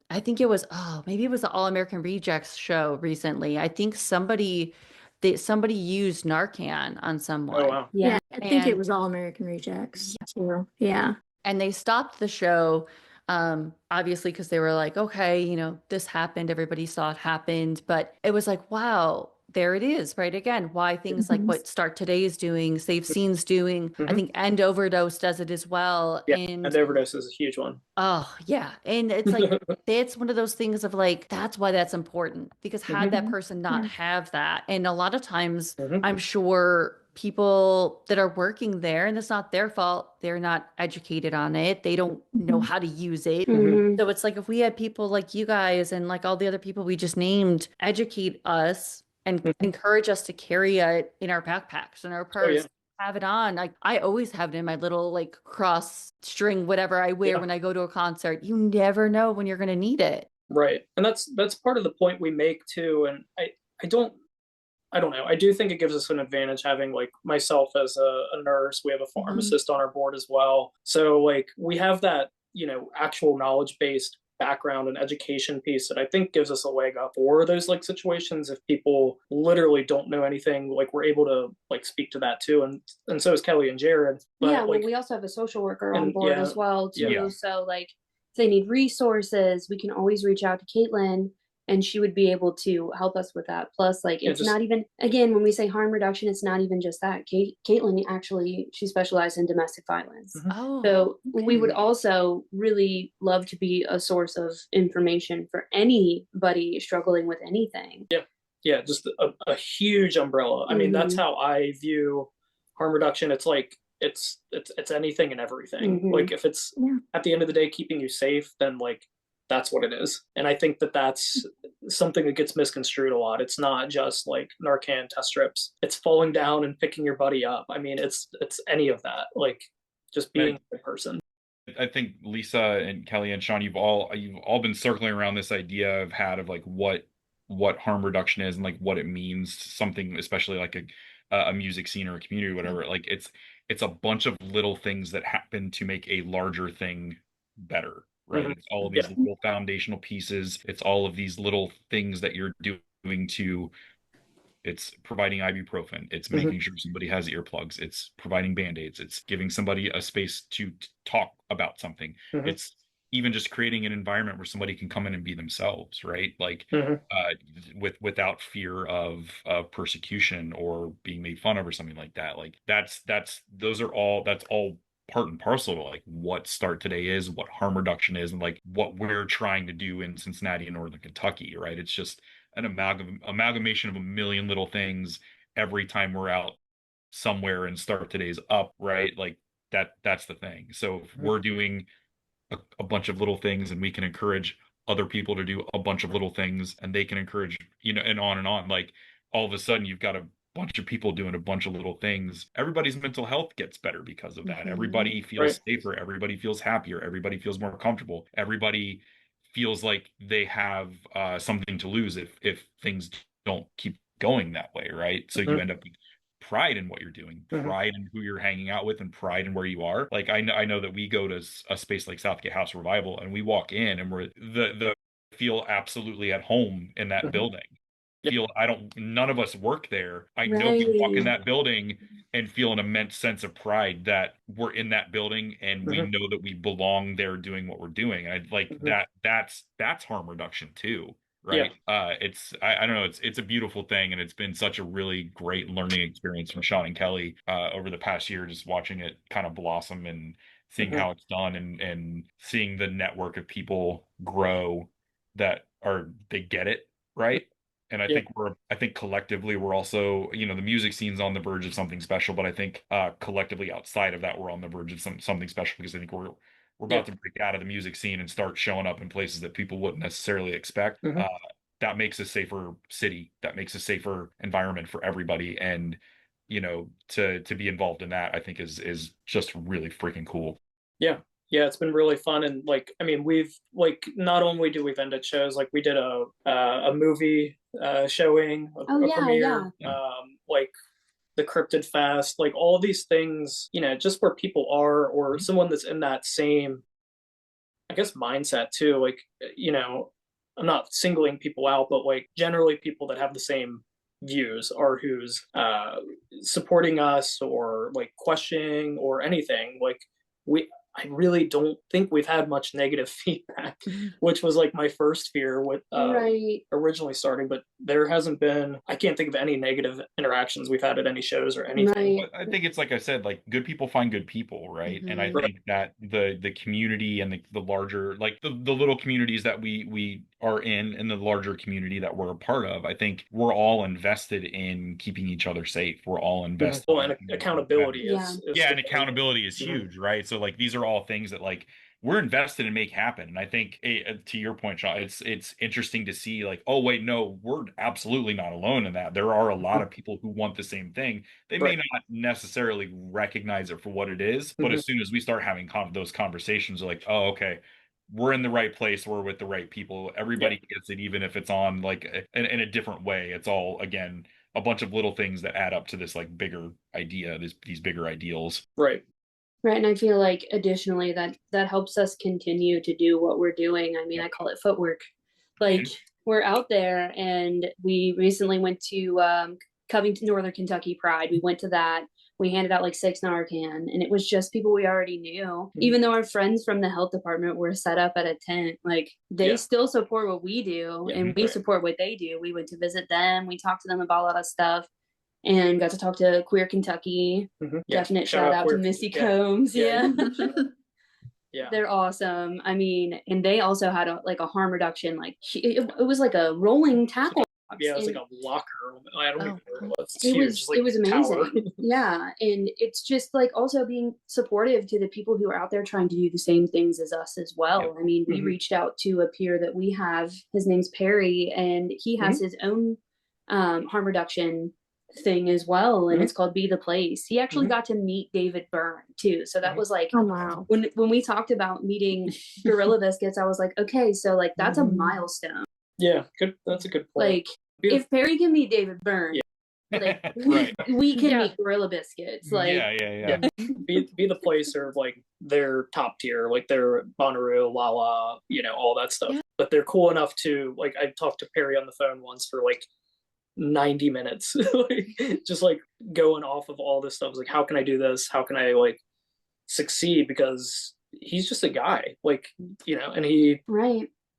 I think it was, oh, maybe it was the All American Rejects show recently. I think somebody used Narcan on someone. Oh wow. Yeah. I think it And was All American Rejects too. Yeah. and they stopped the show, obviously, because they were like, okay, you know, this happened, everybody saw it happened, but it was like, wow, there it is, right? Again, why things like Mhm. what Start Today is doing, Safe Scenes doing, I Mhm. think End Overdose does it as well. Yeah. And And overdose is a huge one. oh yeah, and it's like it's one of those things of like, that's why that's important, because had that Mhm. person not Yeah. have that, and a lot of times Mhm. I'm sure people that are working there, and it's not their fault, they're not educated on it, they don't know Mhm. how to use it. Mhm. So it's like, if we had people like you guys and like all the other people we just named educate us and Mhm. encourage us to carry it in our backpacks and our Oh yeah. purse, have it on. Like, I always have it in my little like cross string, whatever I wear Yeah. when I go to a concert. You never know when you're going to need it. Right. And that's part of the point we make too. And I don't know. I do think it gives us an advantage having like myself as a nurse. We have a pharmacist on our board as well. So like we have that, actual knowledge based background and education piece that I think gives us a leg up for those like situations. If people literally don't know anything, like we're able to like speak to that too. And so is Kelley and Jared. But Yeah, well, like we also have a social worker on and board yeah, as well too. yeah. So like if they need resources, we can always reach out to Caitlin, and she would be able to help us with that. Plus, like Yeah, it's just not even, again, when we say harm reduction, it's not even just that. Caitlin actually, she specialized in domestic violence. Mhm. Oh, So we would Okay. also really love to be a source of information for anybody struggling with anything. Yeah, just a huge umbrella. I mean, that's Mhm. how I view harm reduction. It's like it's anything and everything. Mhm. Like if it's Yeah. at the end of the day keeping you safe, then like that's what it is. And I think that that's something that gets misconstrued a lot. It's not just like Narcan test strips. It's falling down and picking your buddy up. I mean, it's any of that. Like just being a good person. I think Lisa and Kelley and Sean, you've all been circling around this idea of like what harm reduction is and like what it means to something, especially like a music scene or a community or whatever. Like it's a bunch of little things that happen to make a larger thing better, right? Mhm. It's all of Yeah. these little foundational pieces. It's all of these little things that you're doing to it's providing ibuprofen. It's Mhm. making sure somebody has earplugs. It's providing band-aids. It's giving somebody a space to talk about something. Mhm. It's even just creating an environment where somebody can come in and be themselves, right? Like Mhm. without fear of persecution or being made fun of or something like that. Like that's all part and parcel to like what Start Today is, what harm reduction is, and like what we're trying to do in Cincinnati and Northern Kentucky, right? It's just an amalgamation of a million little things every time we're out somewhere and Start Today's up, right? Like that's the thing. So if Mhm. we're doing a bunch of little things and we can encourage other people to do a bunch of little things and they can encourage, and on and on, like all of a sudden you've got a bunch of people doing a bunch of little things, everybody's mental health gets better because of that. Mhm. Everybody feels safer, everybody feels happier, everybody feels more comfortable, everybody feels like they have something to lose if things don't keep going that way, right? So you end up with pride in what you're doing, pride in who you're hanging out with, and pride in where you are. Like I know that we go to a space like Southgate House Revival, and we walk in and we're the feel absolutely at home in that building. Feel none of us work there. I know we walk in that building and feel an immense sense of pride that we're in that building and we know that we belong there doing what we're doing. And I like that's harm reduction too, right? I don't know, it's a beautiful thing, and it's been such a really great learning experience from Sean and Kelley over the past year, just watching it kind of blossom and seeing how it's done, and seeing the network of people grow that they get it, right? And I think collectively we're also, the music scene's on the verge of something special, but I think collectively outside of that we're on the verge of something special, because I think we're about to break out of the music scene and start showing up in places that people wouldn't necessarily expect. That makes a safer city, that makes a safer environment for everybody, and to be involved in that, I think is just really freaking cool. Yeah, it's been really fun. And like, I mean, we've like, not only do we've ended shows, like we did a movie showing, a premiere, like the Cryptid Fest, like all these things, just where people are, or someone that's in that same, I guess, mindset too. Like, I'm not singling people out, but like generally people that have the same views are who's supporting us, or like questioning or anything. Like I really don't think we've had much negative feedback, which was like my first fear with originally starting, but there hasn't been, I can't think of any negative interactions we've had at any shows or anything. I think it's like I said, like good people find good people, right? And I think that the community and the larger, like the little communities that we are in, and the larger community that we're a part of, I think we're all invested in keeping each other safe. We're all invested. Well, and accountability is and accountability is huge, right? So like these are all things that like we're invested in make happen. And I think to your point, Sean, it's interesting to see like, oh wait, no, we're absolutely not alone in that. There are a lot of people who want the same thing. They may not necessarily recognize it for what it is, but as soon as we start having those conversations, like, oh, okay, we're in the right place, we're with the right people, everybody gets it, even if it's on like in a different way. It's all, again, a bunch of little things that add up to this like bigger idea, these bigger ideals. Right. And I feel like additionally that helps us continue to do what we're doing. I mean, I call it footwork. Like we're out there, and we recently went to Covington, Northern Kentucky Pride. We went to that. We handed out like 6 Narcan, and it was just people we already knew. Even though our friends from the health department were set up at a tent, like they still support what we do, and we support what they do. We went to visit them. We talked to them about a lot of stuff, and got to talk to Queer Kentucky. Definite shout out to Missy Combs. They're awesome. I mean, and they also had a harm reduction. Like it was like a rolling tackle. Yeah, it was like a locker. I don't even know what it was. It was amazing. Yeah, and it's just like also being supportive to the people who are out there trying to do the same things as us as well. I mean, we reached out to a peer that we have. His name's Perry, and he has his own harm reduction thing as well, and it's called Be the Place. He actually got to meet David Byrne too, so that was like, oh wow. When we talked about meeting Gorilla Biscuits, I was like, okay, so like that's a milestone. Yeah, good. That's a good point. Like if Perry can meet David Byrne, like we can meet Gorilla Biscuits. Like Be the Place are like they're top tier, like they're Bonnaroo, Lala, all that stuff. But they're cool enough to like, I talked to Perry on the phone once for like 90 minutes, like just like going off of all this stuff. Like, how can I do this? How can I like succeed? Because he's just a guy, like, and he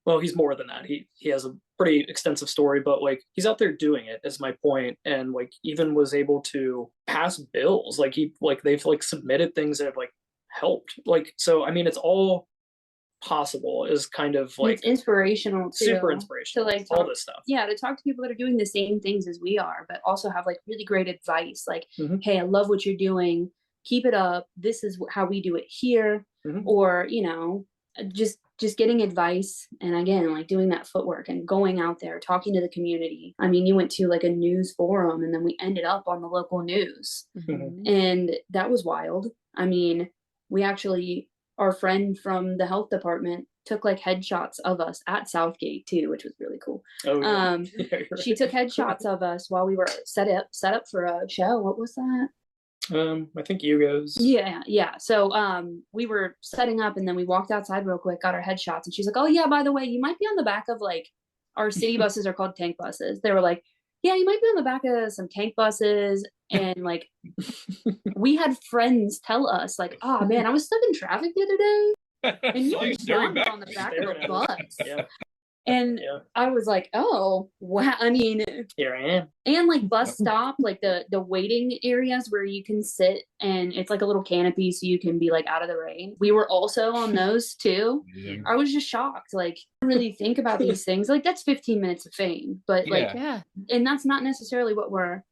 well, he's more than that. He has a pretty extensive story, but like he's out there doing it, is my point. And like even was able to pass bills. Like they've like submitted things that have like helped. Like, so I mean, it's all possible, is kind of like it's inspirational too, super inspirational to like all this stuff. To talk to people that are doing the same things as we are, but also have like really great advice, like hey, I love what you're doing, keep it up, this is how we do it here, or just just getting advice, and again, like doing that footwork and going out there, talking to the community. I mean, you went to like a news forum, and then we ended up on the local news. And that was wild. I mean, we actually, our friend from the health department took like headshots of us at Southgate too, which was really cool. Oh, yeah. She took headshots of us while we were set up for a show. What was that? I think Hugo's. Yeah. So we were setting up, and then we walked outside real quick, got our headshots, and she's like, "Oh yeah, by the way, you might be on the back of like our city buses are called tank buses." They were like, "Yeah, you might be on the back of some tank buses." And like we had friends tell us like, "Oh man, I was stuck in traffic the other day, and you were on the back of a bus." Yeah. And I was like, "Oh wow!" I mean, here I am. And like bus stop, like the waiting areas where you can sit, and it's like a little canopy so you can be like out of the rain. We were also on those too. I was just shocked. Like, I really think about these things. Like, that's 15 minutes of fame, but like, and that's not necessarily what we're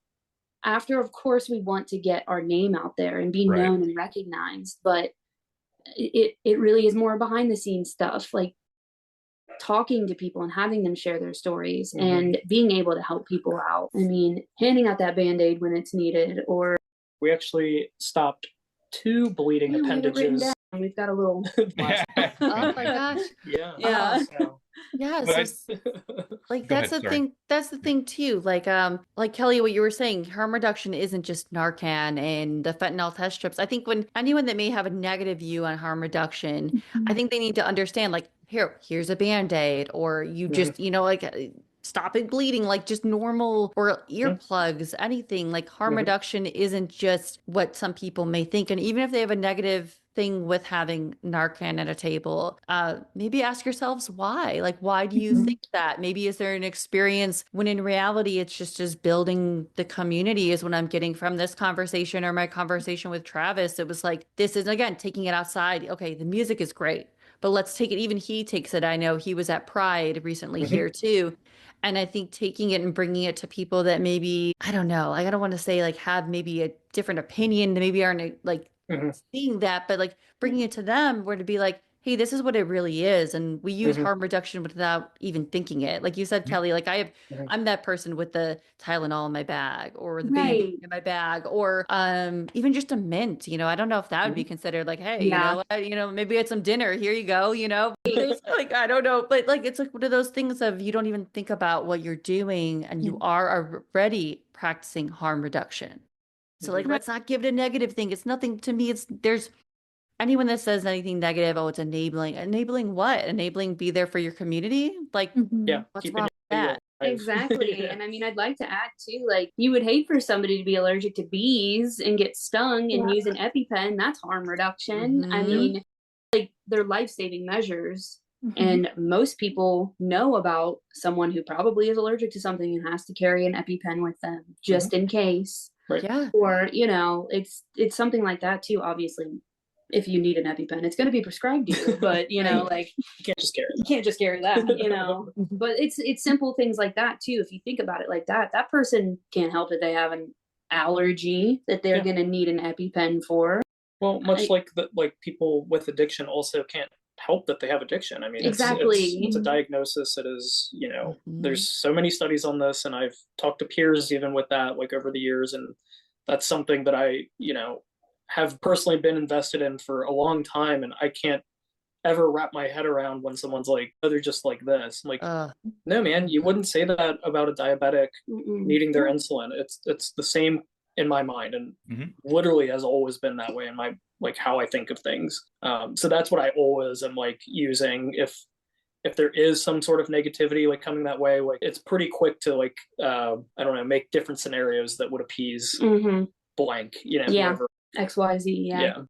after. Of course, we want to get our name out there and be known and recognized, but it really is more behind the scenes stuff. Like, talking to people and having them share their stories and being able to help people out. I mean, handing out that Band-Aid when it's needed, or we actually stopped 2 bleeding appendages. We've got a little oh my gosh. Yeah. So, like that's the thing. That's the thing too. Like Kelley, what you were saying, harm reduction isn't just Narcan and the fentanyl test strips. I think when anyone that may have a negative view on harm reduction, I think they need to understand, like, here's a Band-Aid, or you just, like, stop it bleeding, like just normal, or earplugs, anything. Like, harm reduction isn't just what some people may think. And even if they have a negative thing with having Narcan at a table, maybe ask yourselves why. Like, why do you think that? Maybe is there an experience when in reality it's just building the community, is what I'm getting from this conversation or my conversation with Travis. It was like, this is, again, taking it outside. Okay, the music is great, but let's take it. Even he takes it. I know he was at Pride recently here too. And I think taking it and bringing it to people that maybe, I don't know, like, I don't want to say like have maybe a different opinion, maybe aren't like seeing that, but like bringing it to them where to be like, hey, this is what it really is. And we use harm reduction without even thinking it. Like you said, Kelley, like I'm that person with the Tylenol in my bag, or the Band-Aid in my bag, or even just a mint. I don't know if that would be considered like, hey, maybe it's some dinner. Here you go. Like, I don't know, but like it's like one of those things of you don't even think about what you're doing, and you are already practicing harm reduction. So like, let's not give it a negative thing. It's nothing to me. There's anyone that says anything negative, oh, it's enabling. Enabling what? Enabling be there for your community? Like, what's wrong with that? Exactly. And I mean, I'd like to add too, like, you would hate for somebody to be allergic to bees and get stung and use an EpiPen. That's harm reduction. I mean, like, they're life-saving measures. And most people know about someone who probably is allergic to something and has to carry an EpiPen with them just in case. Yeah. Or, it's something like that too. Obviously, if you need an EpiPen, it's going to be prescribed to you, but like, you can't just carry it. You can't just carry that, but it's simple things like that too. If you think about it like that, that person can't help it. They have an allergy that they're going to need an EpiPen for. Well, much like people with addiction also can't help that they have addiction. I mean, exactly. It's a diagnosis. It is, there's so many studies on this, and I've talked to peers even with that, like, over the years. And that's something that I, have personally been invested in for a long time. And I can't ever wrap my head around when someone's like, oh, they're just like this. I'm like, no, man, you wouldn't say that about a diabetic needing their insulin. It's the same in my mind, and literally has always been that way in my, like, how I think of things. So that's what I always am like using. If there is some sort of negativity like coming that way, like, it's pretty quick to like, I don't know, make different scenarios that would appease blank, whatever. XYZ.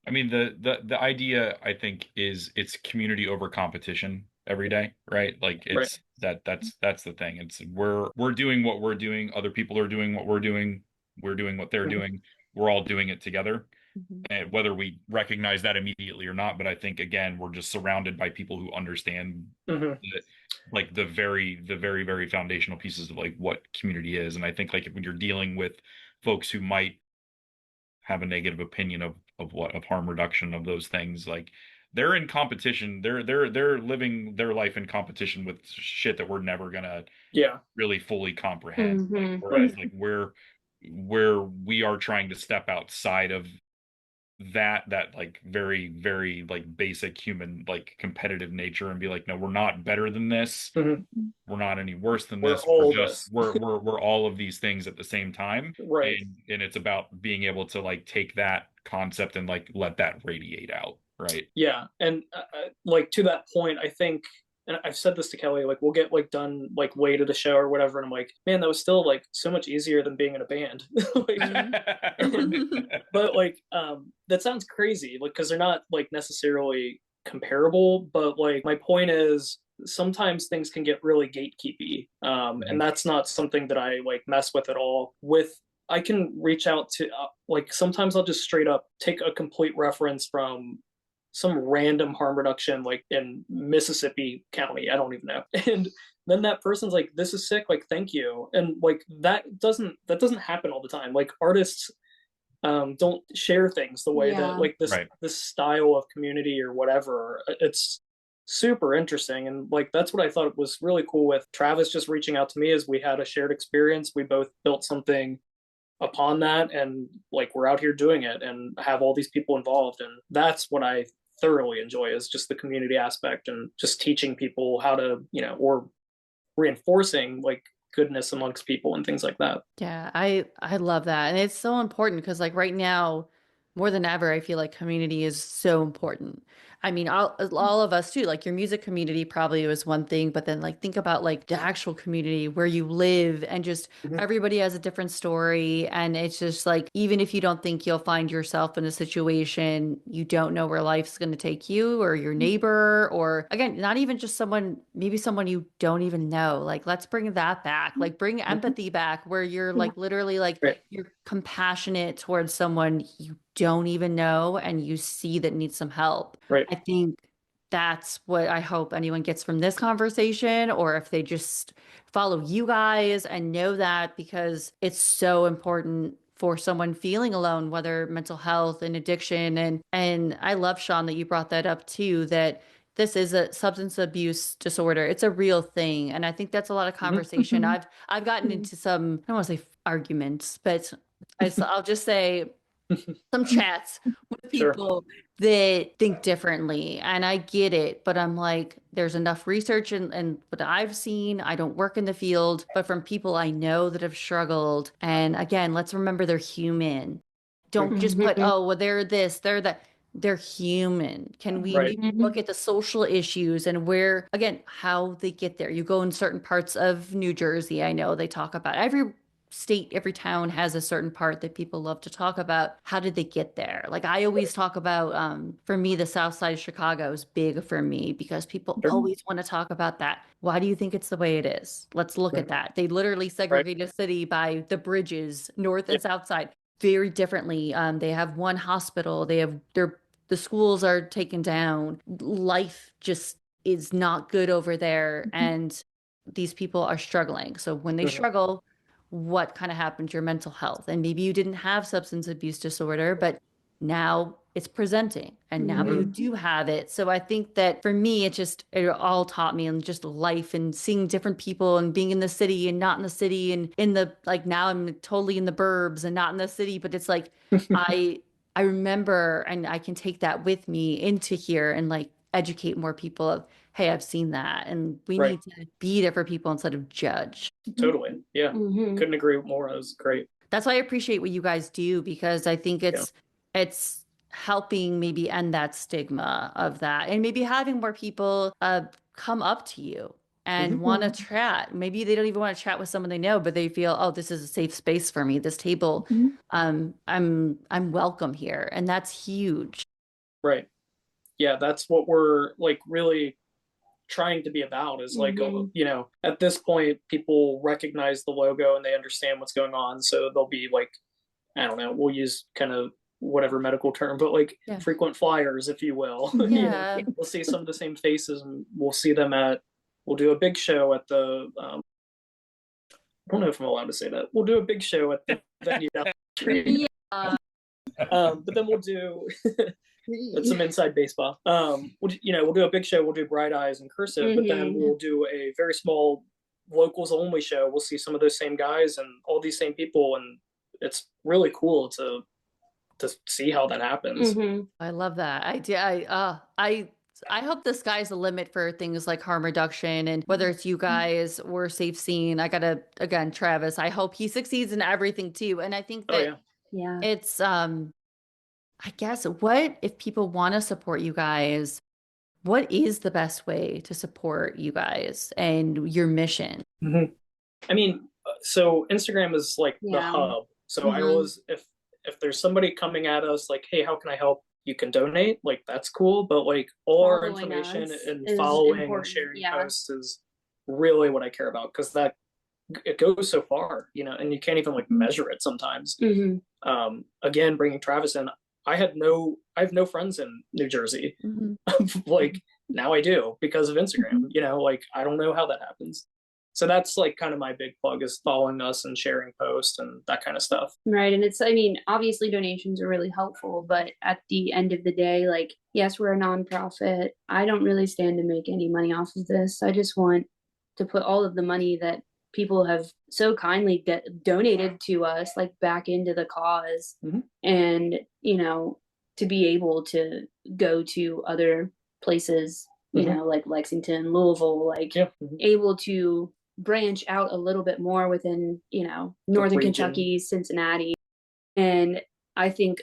I mean, the idea, I think, is it's community over competition every day, right? Like, it's that's the thing. It's we're doing what we're doing, other people are doing what we're doing what they're doing, we're all doing it together. And whether we recognize that immediately or not, but I think, again, we're just surrounded by people who understand like the very very foundational pieces of like what community is. And I think, like, when you're dealing with folks who might have a negative opinion of harm reduction, of those things, like, they're in competition. They're living their life in competition with shit that we're never gonna really fully comprehend. Like, whereas like where we are trying to step outside of that like very, very like basic human like competitive nature and be like, no, we're not better than this. We're not any worse than this. All We're just we're all of these things at the same time. Right. And it's about being able to like take that concept and like let that radiate out. Right. Yeah. And like to that point, I think, and I've said this to Kelley, like we'll get like done like late at a show or whatever, and I'm like, man, that was still like so much easier than being in a band. But like that sounds crazy, like because they're not like necessarily comparable. But like my point is, sometimes things can get really gatekeepy, and that's not something that I like mess with at all. I can reach out to like sometimes I'll just straight up take a complete reference from some random harm reduction like in Mississippi County, I don't even know. And then that person's like, this is sick, like thank you. And like that doesn't happen all the time. Like artists don't share things the way that like this style of community or whatever. It's super interesting. And like that's what I thought was really cool with Travis just reaching out to me, is we had a shared experience. We both built something upon that, and like we're out here doing it and have all these people involved. And that's what I thoroughly enjoy, is just the community aspect and just teaching people how to, or reinforcing like goodness amongst people and things like that. Yeah, I love that. And it's so important because like right now, more than ever, I feel like community is so important. I mean, all of us too, like your music community probably was one thing, but then like think about like the actual community where you live, and just everybody has a different story. And it's just like, even if you don't think you'll find yourself in a situation, you don't know where life's going to take you, or your neighbor, or again, not even just someone, maybe someone you don't even know. Like, let's bring that back, like bring empathy back, where you're like literally like you're compassionate towards someone you don't even know and you see that needs some help. Right. I think that's what I hope anyone gets from this conversation, or if they just follow you guys and know that, because it's so important for someone feeling alone, whether mental health and addiction. And I love, Sean, that you brought that up too, that this is a substance abuse disorder. It's a real thing. And I think that's a lot of conversation. I've gotten into some, I don't want to say arguments, but I'll just say some chats with people that think differently. And I get it, but I'm like, there's enough research and what I've seen. I don't work in the field, but from people I know that have struggled. And again, let's remember they're human. Don't just put, oh, well, they're this, they're that. They're human. Can we maybe look at the social issues and where, again, how they get there? You go in certain parts of New Jersey, I know they talk about every state, every town has a certain part that people love to talk about. How did they get there? Like I always talk about, for me, the South Side of Chicago is big for me because people always want to talk about that. Why do you think it's the way it is? Let's look at that. They literally segregate a city by the bridges, north and south side, very differently. They have one hospital. They have the schools are taken down. Life just is not good over there, and these people are struggling. So when they struggle, what kind of happened to your mental health? And maybe you didn't have substance abuse disorder, but now it's presenting and now you do have it. So I think that for me, it all taught me in just life and seeing different people and being in the city and not in the city, and in the, like now I'm totally in the burbs and not in the city, but it's like, I remember, and I can take that with me into here and like educate more people of, hey, I've seen that. And we need to be there for people instead of judge. Totally. Yeah. Couldn't agree more. It was great. That's why I appreciate what you guys do, because I think it's helping maybe end that stigma of that, and maybe having more people come up to you and want to chat. Maybe they don't even want to chat with someone they know, but they feel, oh, this is a safe space for me. This table, I'm welcome here. And that's huge. Right. Yeah, that's what we're like really trying to be about, is like, at this point, people recognize the logo and they understand what's going on. So they'll be like, I don't know, we'll use kind of whatever medical term, but like frequent flyers, if you will. Yeah. We'll see some of the same faces, and we'll see them we'll do a big show at the, I don't know if I'm allowed to say that. We'll do a big show at the venue down the street. But then we'll do That's some inside baseball. We'll do a big show. We'll do Bright Eyes and Cursive, but then we'll do a very small locals only show. We'll see some of those same guys and all these same people, and it's really cool to see how that happens. I love that. I hope the sky's the limit for things like harm reduction, and whether it's you guys or Safe Scene. Again, Travis, I hope he succeeds in everything too. And I think that it's, I guess, what if people want to support you guys, what is the best way to support you guys and your mission? I mean, so Instagram is like the hub. So I always, if there's somebody coming at us like, hey, how can I help? You can donate, like that's cool, but like all our information and following and sharing posts is really what I care about, because that it goes so far, and you can't even like measure it sometimes. Again, bringing Travis in, I have no friends in New Jersey. Like now I do because of Instagram. Like I don't know how that happens. So that's like kind of my big plug, is following us and sharing posts and that kind of stuff. Right. And obviously donations are really helpful, but at the end of the day, like, yes, we're a nonprofit. I don't really stand to make any money off of this. I just want to put all of the money that people have so kindly donated to us, like, back into the cause. And, to be able to go to other places, like Lexington, Louisville, like able to branch out a little bit more within, Northern Kentucky, Cincinnati. And I think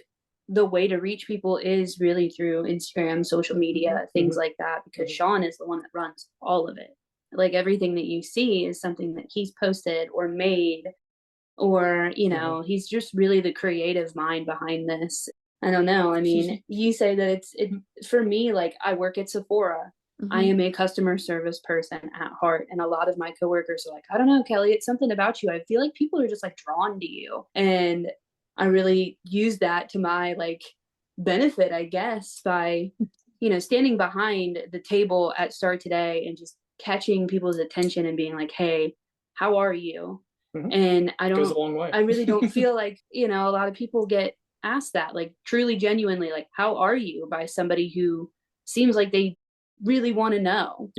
the way to reach people is really through Instagram, social media, things like that, because Sean is the one that runs all of it. Like everything that you see is something that he's posted or made, or, he's just really the creative mind behind this. I don't know. I mean, you say that for me, like I work at Sephora. I am a customer service person at heart. And a lot of my coworkers are like, I don't know, Kelley, it's something about you. I feel like people are just like drawn to you. And I really use that to my like benefit, I guess, by, standing behind the table at Start Today and just catching people's attention and being like, hey, how are you? And goes a long way. I really don't feel like, a lot of people get asked that, like truly, genuinely, like, how are you, by somebody who seems like they really want to know.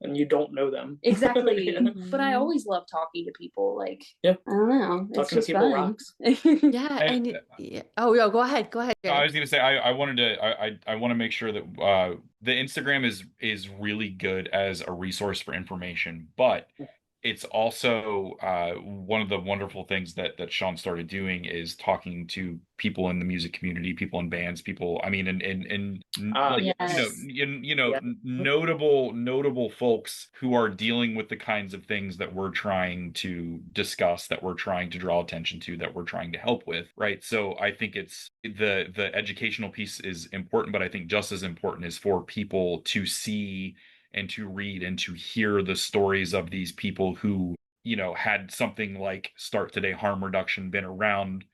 And you don't know them. Exactly. But I always love talking to people. Like, I don't know. Talking to people rocks. Oh, go ahead. I was going to say, I wanted to, I want to make sure that the Instagram is really good as a resource for information, but it's also one of the wonderful things that Sean started doing is talking to people in the music community, people in bands, people. I mean, and notable folks who are dealing with the kinds of things that we're trying to discuss, that we're trying to draw attention to, that we're trying to help with, right? So I think it's the educational piece is important, but I think just as important is for people to see and to read and to hear the stories of these people who, had something like Start Today harm reduction been around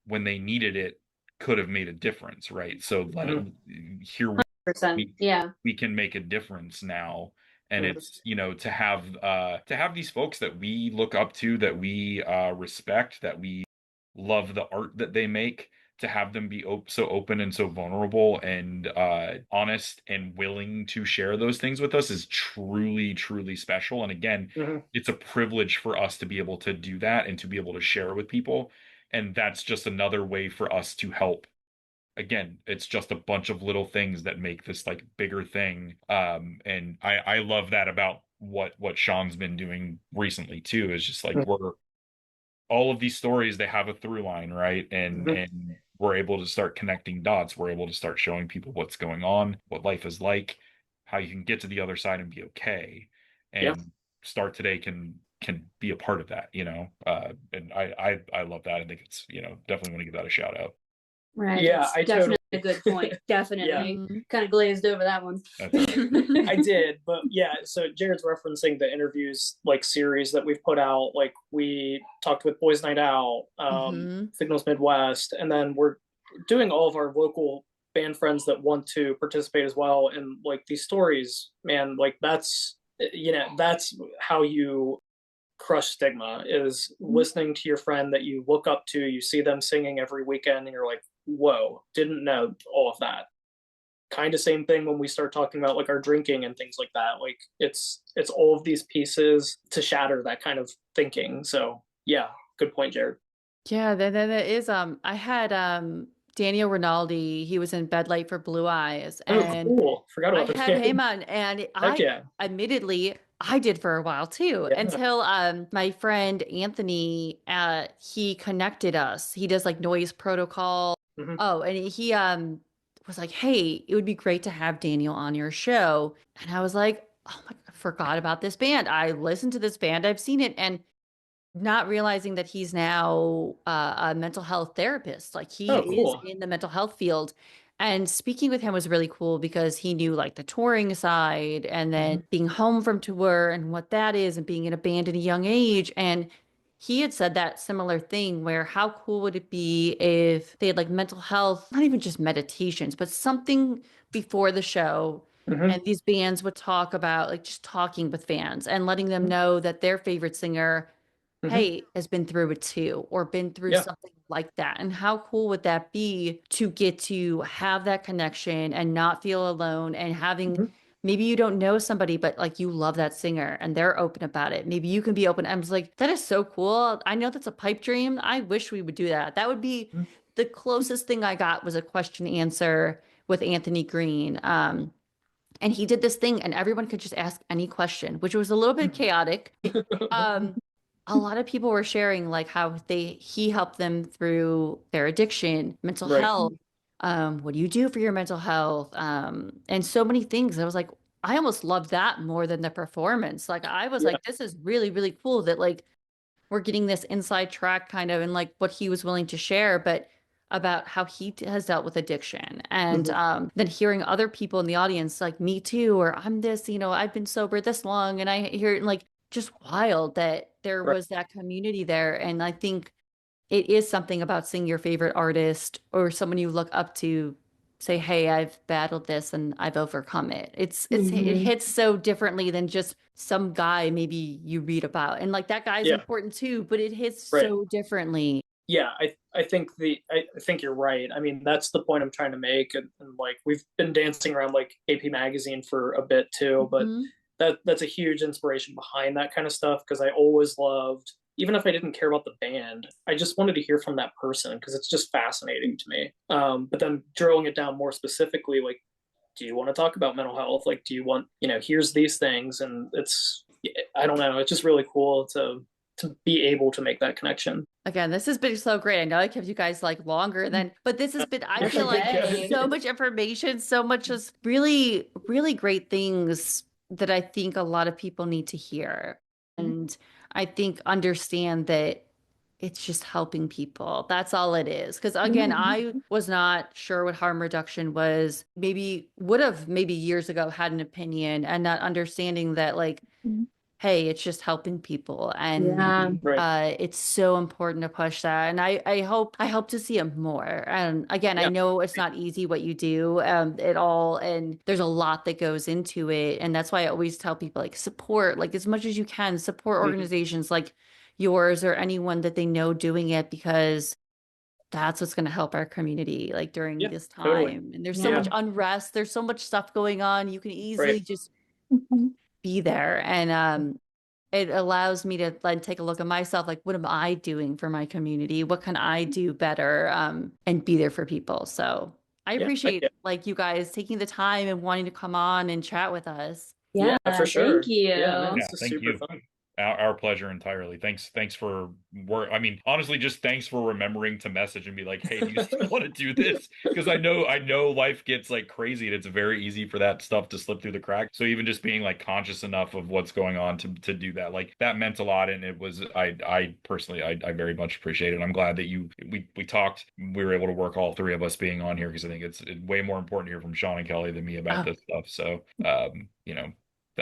when they needed it, could have made a difference, right? So here we can make a difference now. And it's, to have these folks that we look up to, that we respect, that we love the art that they make, to have them be so open and so vulnerable and honest and willing to share those things with us is truly, truly special. And again, it's a privilege for us to be able to do that and to be able to share with people. And that's just another way for us to help. Again, it's just a bunch of little things that make this like bigger thing. And I love that about what Sean's been doing recently too, is just like all of these stories, they have a through line, right? And we're able to start connecting dots. We're able to start showing people what's going on, what life is like, how you can get to the other side and be okay. And Start Today can be a part of that, and I love that. I think it's, definitely want to give that a shout out. Right. Yeah, I definitely a good point. Definitely. Kind of glazed over that one. I did, but so Jared's referencing the interviews like series that we've put out. Like we talked with Boys Night Out, Signals Midwest, and then we're doing all of our local band friends that want to participate as well. And like these stories, man, like that's how you crush stigma, is listening to your friend that you look up to, you see them singing every weekend, and you're like, whoa, didn't know all of that. kind of same thing when we start talking about like our drinking and things like that. Like it's all of these pieces to shatter that kind of thinking. So yeah, good point, Jared. Yeah, that is I had Daniel Rinaldi, he was in Bed Light for Blue Eyes, Oh, and cool. Forgot I about had that. him on, and Heck I yeah. admittedly I did for a while too, Yeah. until my friend Anthony he connected us. He does like noise protocol. Mhm. Oh, and he was like, "Hey, it would be great to have Daniel on your show." And I was like, "Oh my, I forgot about this band. I listened to this band. I've seen it." And not realizing that he's now a mental health therapist. Like he Oh, is cool. in the mental health field. And speaking with him was really cool because he knew like the touring side and then being home from tour and what that is and being in a band at a young age. And he had said that similar thing where how cool would it be if they had like mental health, not even just meditations, but something before the show. Mhm. And these bands would talk about like just talking with fans and letting them know that their favorite singer Mhm. hey, has been through it too, or been through Yeah. something like that. And how cool would that be to get to have that connection and not feel alone and having Mhm. maybe you don't know somebody, but like you love that singer and they're open about it. Maybe you can be open. I was like, that is so cool. I know that's a pipe dream. I wish we would do that. That would be Mhm. the closest thing I got was a question answer with Anthony Green. And he did this thing and everyone could just ask any question, which was a little bit chaotic. Um, a lot of people were sharing like how he helped them through their addiction, mental Right. health. What do you do for your mental health? And so many things. I was like, I almost loved that more than the performance. Like I was Yeah. like, this is really, really cool that like we're getting this inside track kind of and like what he was willing to share, but about how he has dealt with addiction and Mhm. then hearing other people in the audience like me too, or I'm this, I've been sober this long. And I hear like just wild that there Right. was that community there. And I think it is something about seeing your favorite artist or someone you look up to say, hey, I've battled this and I've overcome it. It Mhm. hits so differently than just some guy maybe you read about. And like that guy is Yeah. important too, but it hits Right. so differently. Yeah, I think you're right. I mean, that's the point I'm trying to make, and like we've been dancing around like AP Magazine for a bit too, but Mhm. that's a huge inspiration behind that kind of stuff because I always loved, even if I didn't care about the band, I just wanted to hear from that person because it's just fascinating to me. But then drilling it down more specifically, like, do you want to talk about mental health? Like, do you want, here's these things, and I don't know, it's just really cool to be able to make that connection. Again, this has been so great. I know I kept you guys like longer than, but this has been, I That's feel like okay. so much information, so much just really, really great things that I think a lot of people need to hear. And I think understand that it's just helping people. That's all it is. Because again, I was not sure what harm reduction was. Maybe would have maybe years ago had an opinion and not understanding that like hey, it's just helping people. And Yeah. Right. it's so important to push that. And I hope to see it more. And again, I Yeah. know it's not easy what you do at all. And there's a lot that goes into it. And that's why I always tell people like support, like as much as you can, support Mhm. organizations like yours or anyone that they know doing it because that's what's going to help our community like during Yeah, this totally. time. And there's so Yeah. much unrest, there's so much stuff going on. You can easily Right. just Mhm. be there. And it allows me to like take a look at myself, like what am I doing for my community? What can I do better? And be there for people. So I Yeah. Heck appreciate yeah. like you guys taking the time and wanting to come on and chat with us. Yeah, Yeah, for thank sure. Yeah, no, you. Yeah, this is thank super you. fun. Our pleasure entirely. Thanks for work. I mean, honestly, just thanks for remembering to message and be like, "Hey, do you still want to do this?" Because I know life gets like crazy, and it's very easy for that stuff to slip through the cracks. So even just being like conscious enough of what's going on to do that, like that meant a lot. And it was I personally I very much appreciate it. I'm glad that we talked. We were able to work all three of us being on here because I think it's way more important to hear from Sean and Kelley than me about Oh, this stuff. So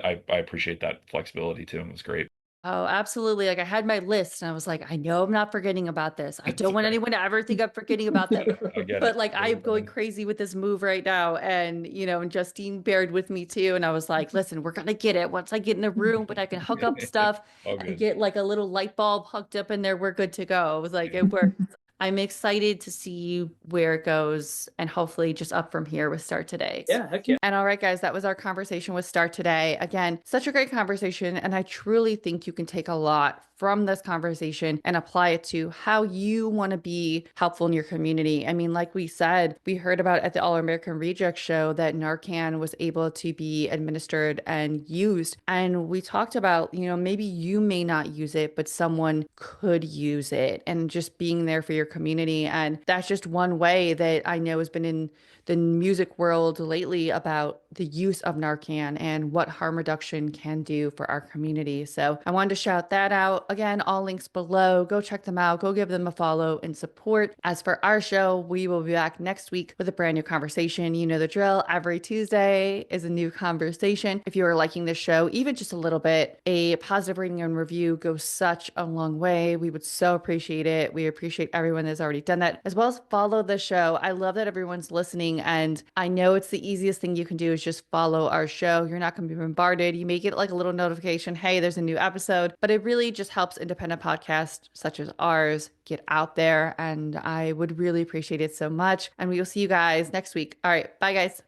I appreciate that flexibility too. It was great. oh, absolutely. Like I had my list and I was like, I know I'm not forgetting about this. I It's don't want okay. anyone to ever think I'm forgetting about them. I get But it. like I'm going crazy with this move right now. And and Justine bared with me too. And I was like, listen, we're gonna get it once I get in a room, but I can hook up stuff All and good. get like a little light bulb hooked up in there. We're good to go. I was like, it worked. I'm excited to see where it goes and hopefully just up from here with Start Today. Yeah, heck yeah. And all right, guys, that was our conversation with Start Today. Again, such a great conversation. And I truly think you can take a lot from this conversation and apply it to how you want to be helpful in your community. I mean, like we said, we heard about at the All American Reject show that Narcan was able to be administered and used. And we talked about, maybe you may not use it, but someone could use it, and just being there for your community. And that's just one way that I know has been in the music world lately about the use of Narcan and what harm reduction can do for our community. So I wanted to shout that out. Again, all links below. Go check them out. Go give them a follow and support. As for our show, we will be back next week with a brand new conversation. You know the drill. Every Tuesday is a new conversation. If you are liking this show, even just a little bit, a positive rating and review goes such a long way. We would so appreciate it. We appreciate everyone that's already done that, as well as follow the show. I love that everyone's listening, and I know it's the easiest thing you can do is just follow our show. You're not going to be bombarded. You may get like a little notification, hey, there's a new episode, but it really just helps independent podcasts such as ours get out there, and I would really appreciate it so much. And we will see you guys next week. All right, bye guys.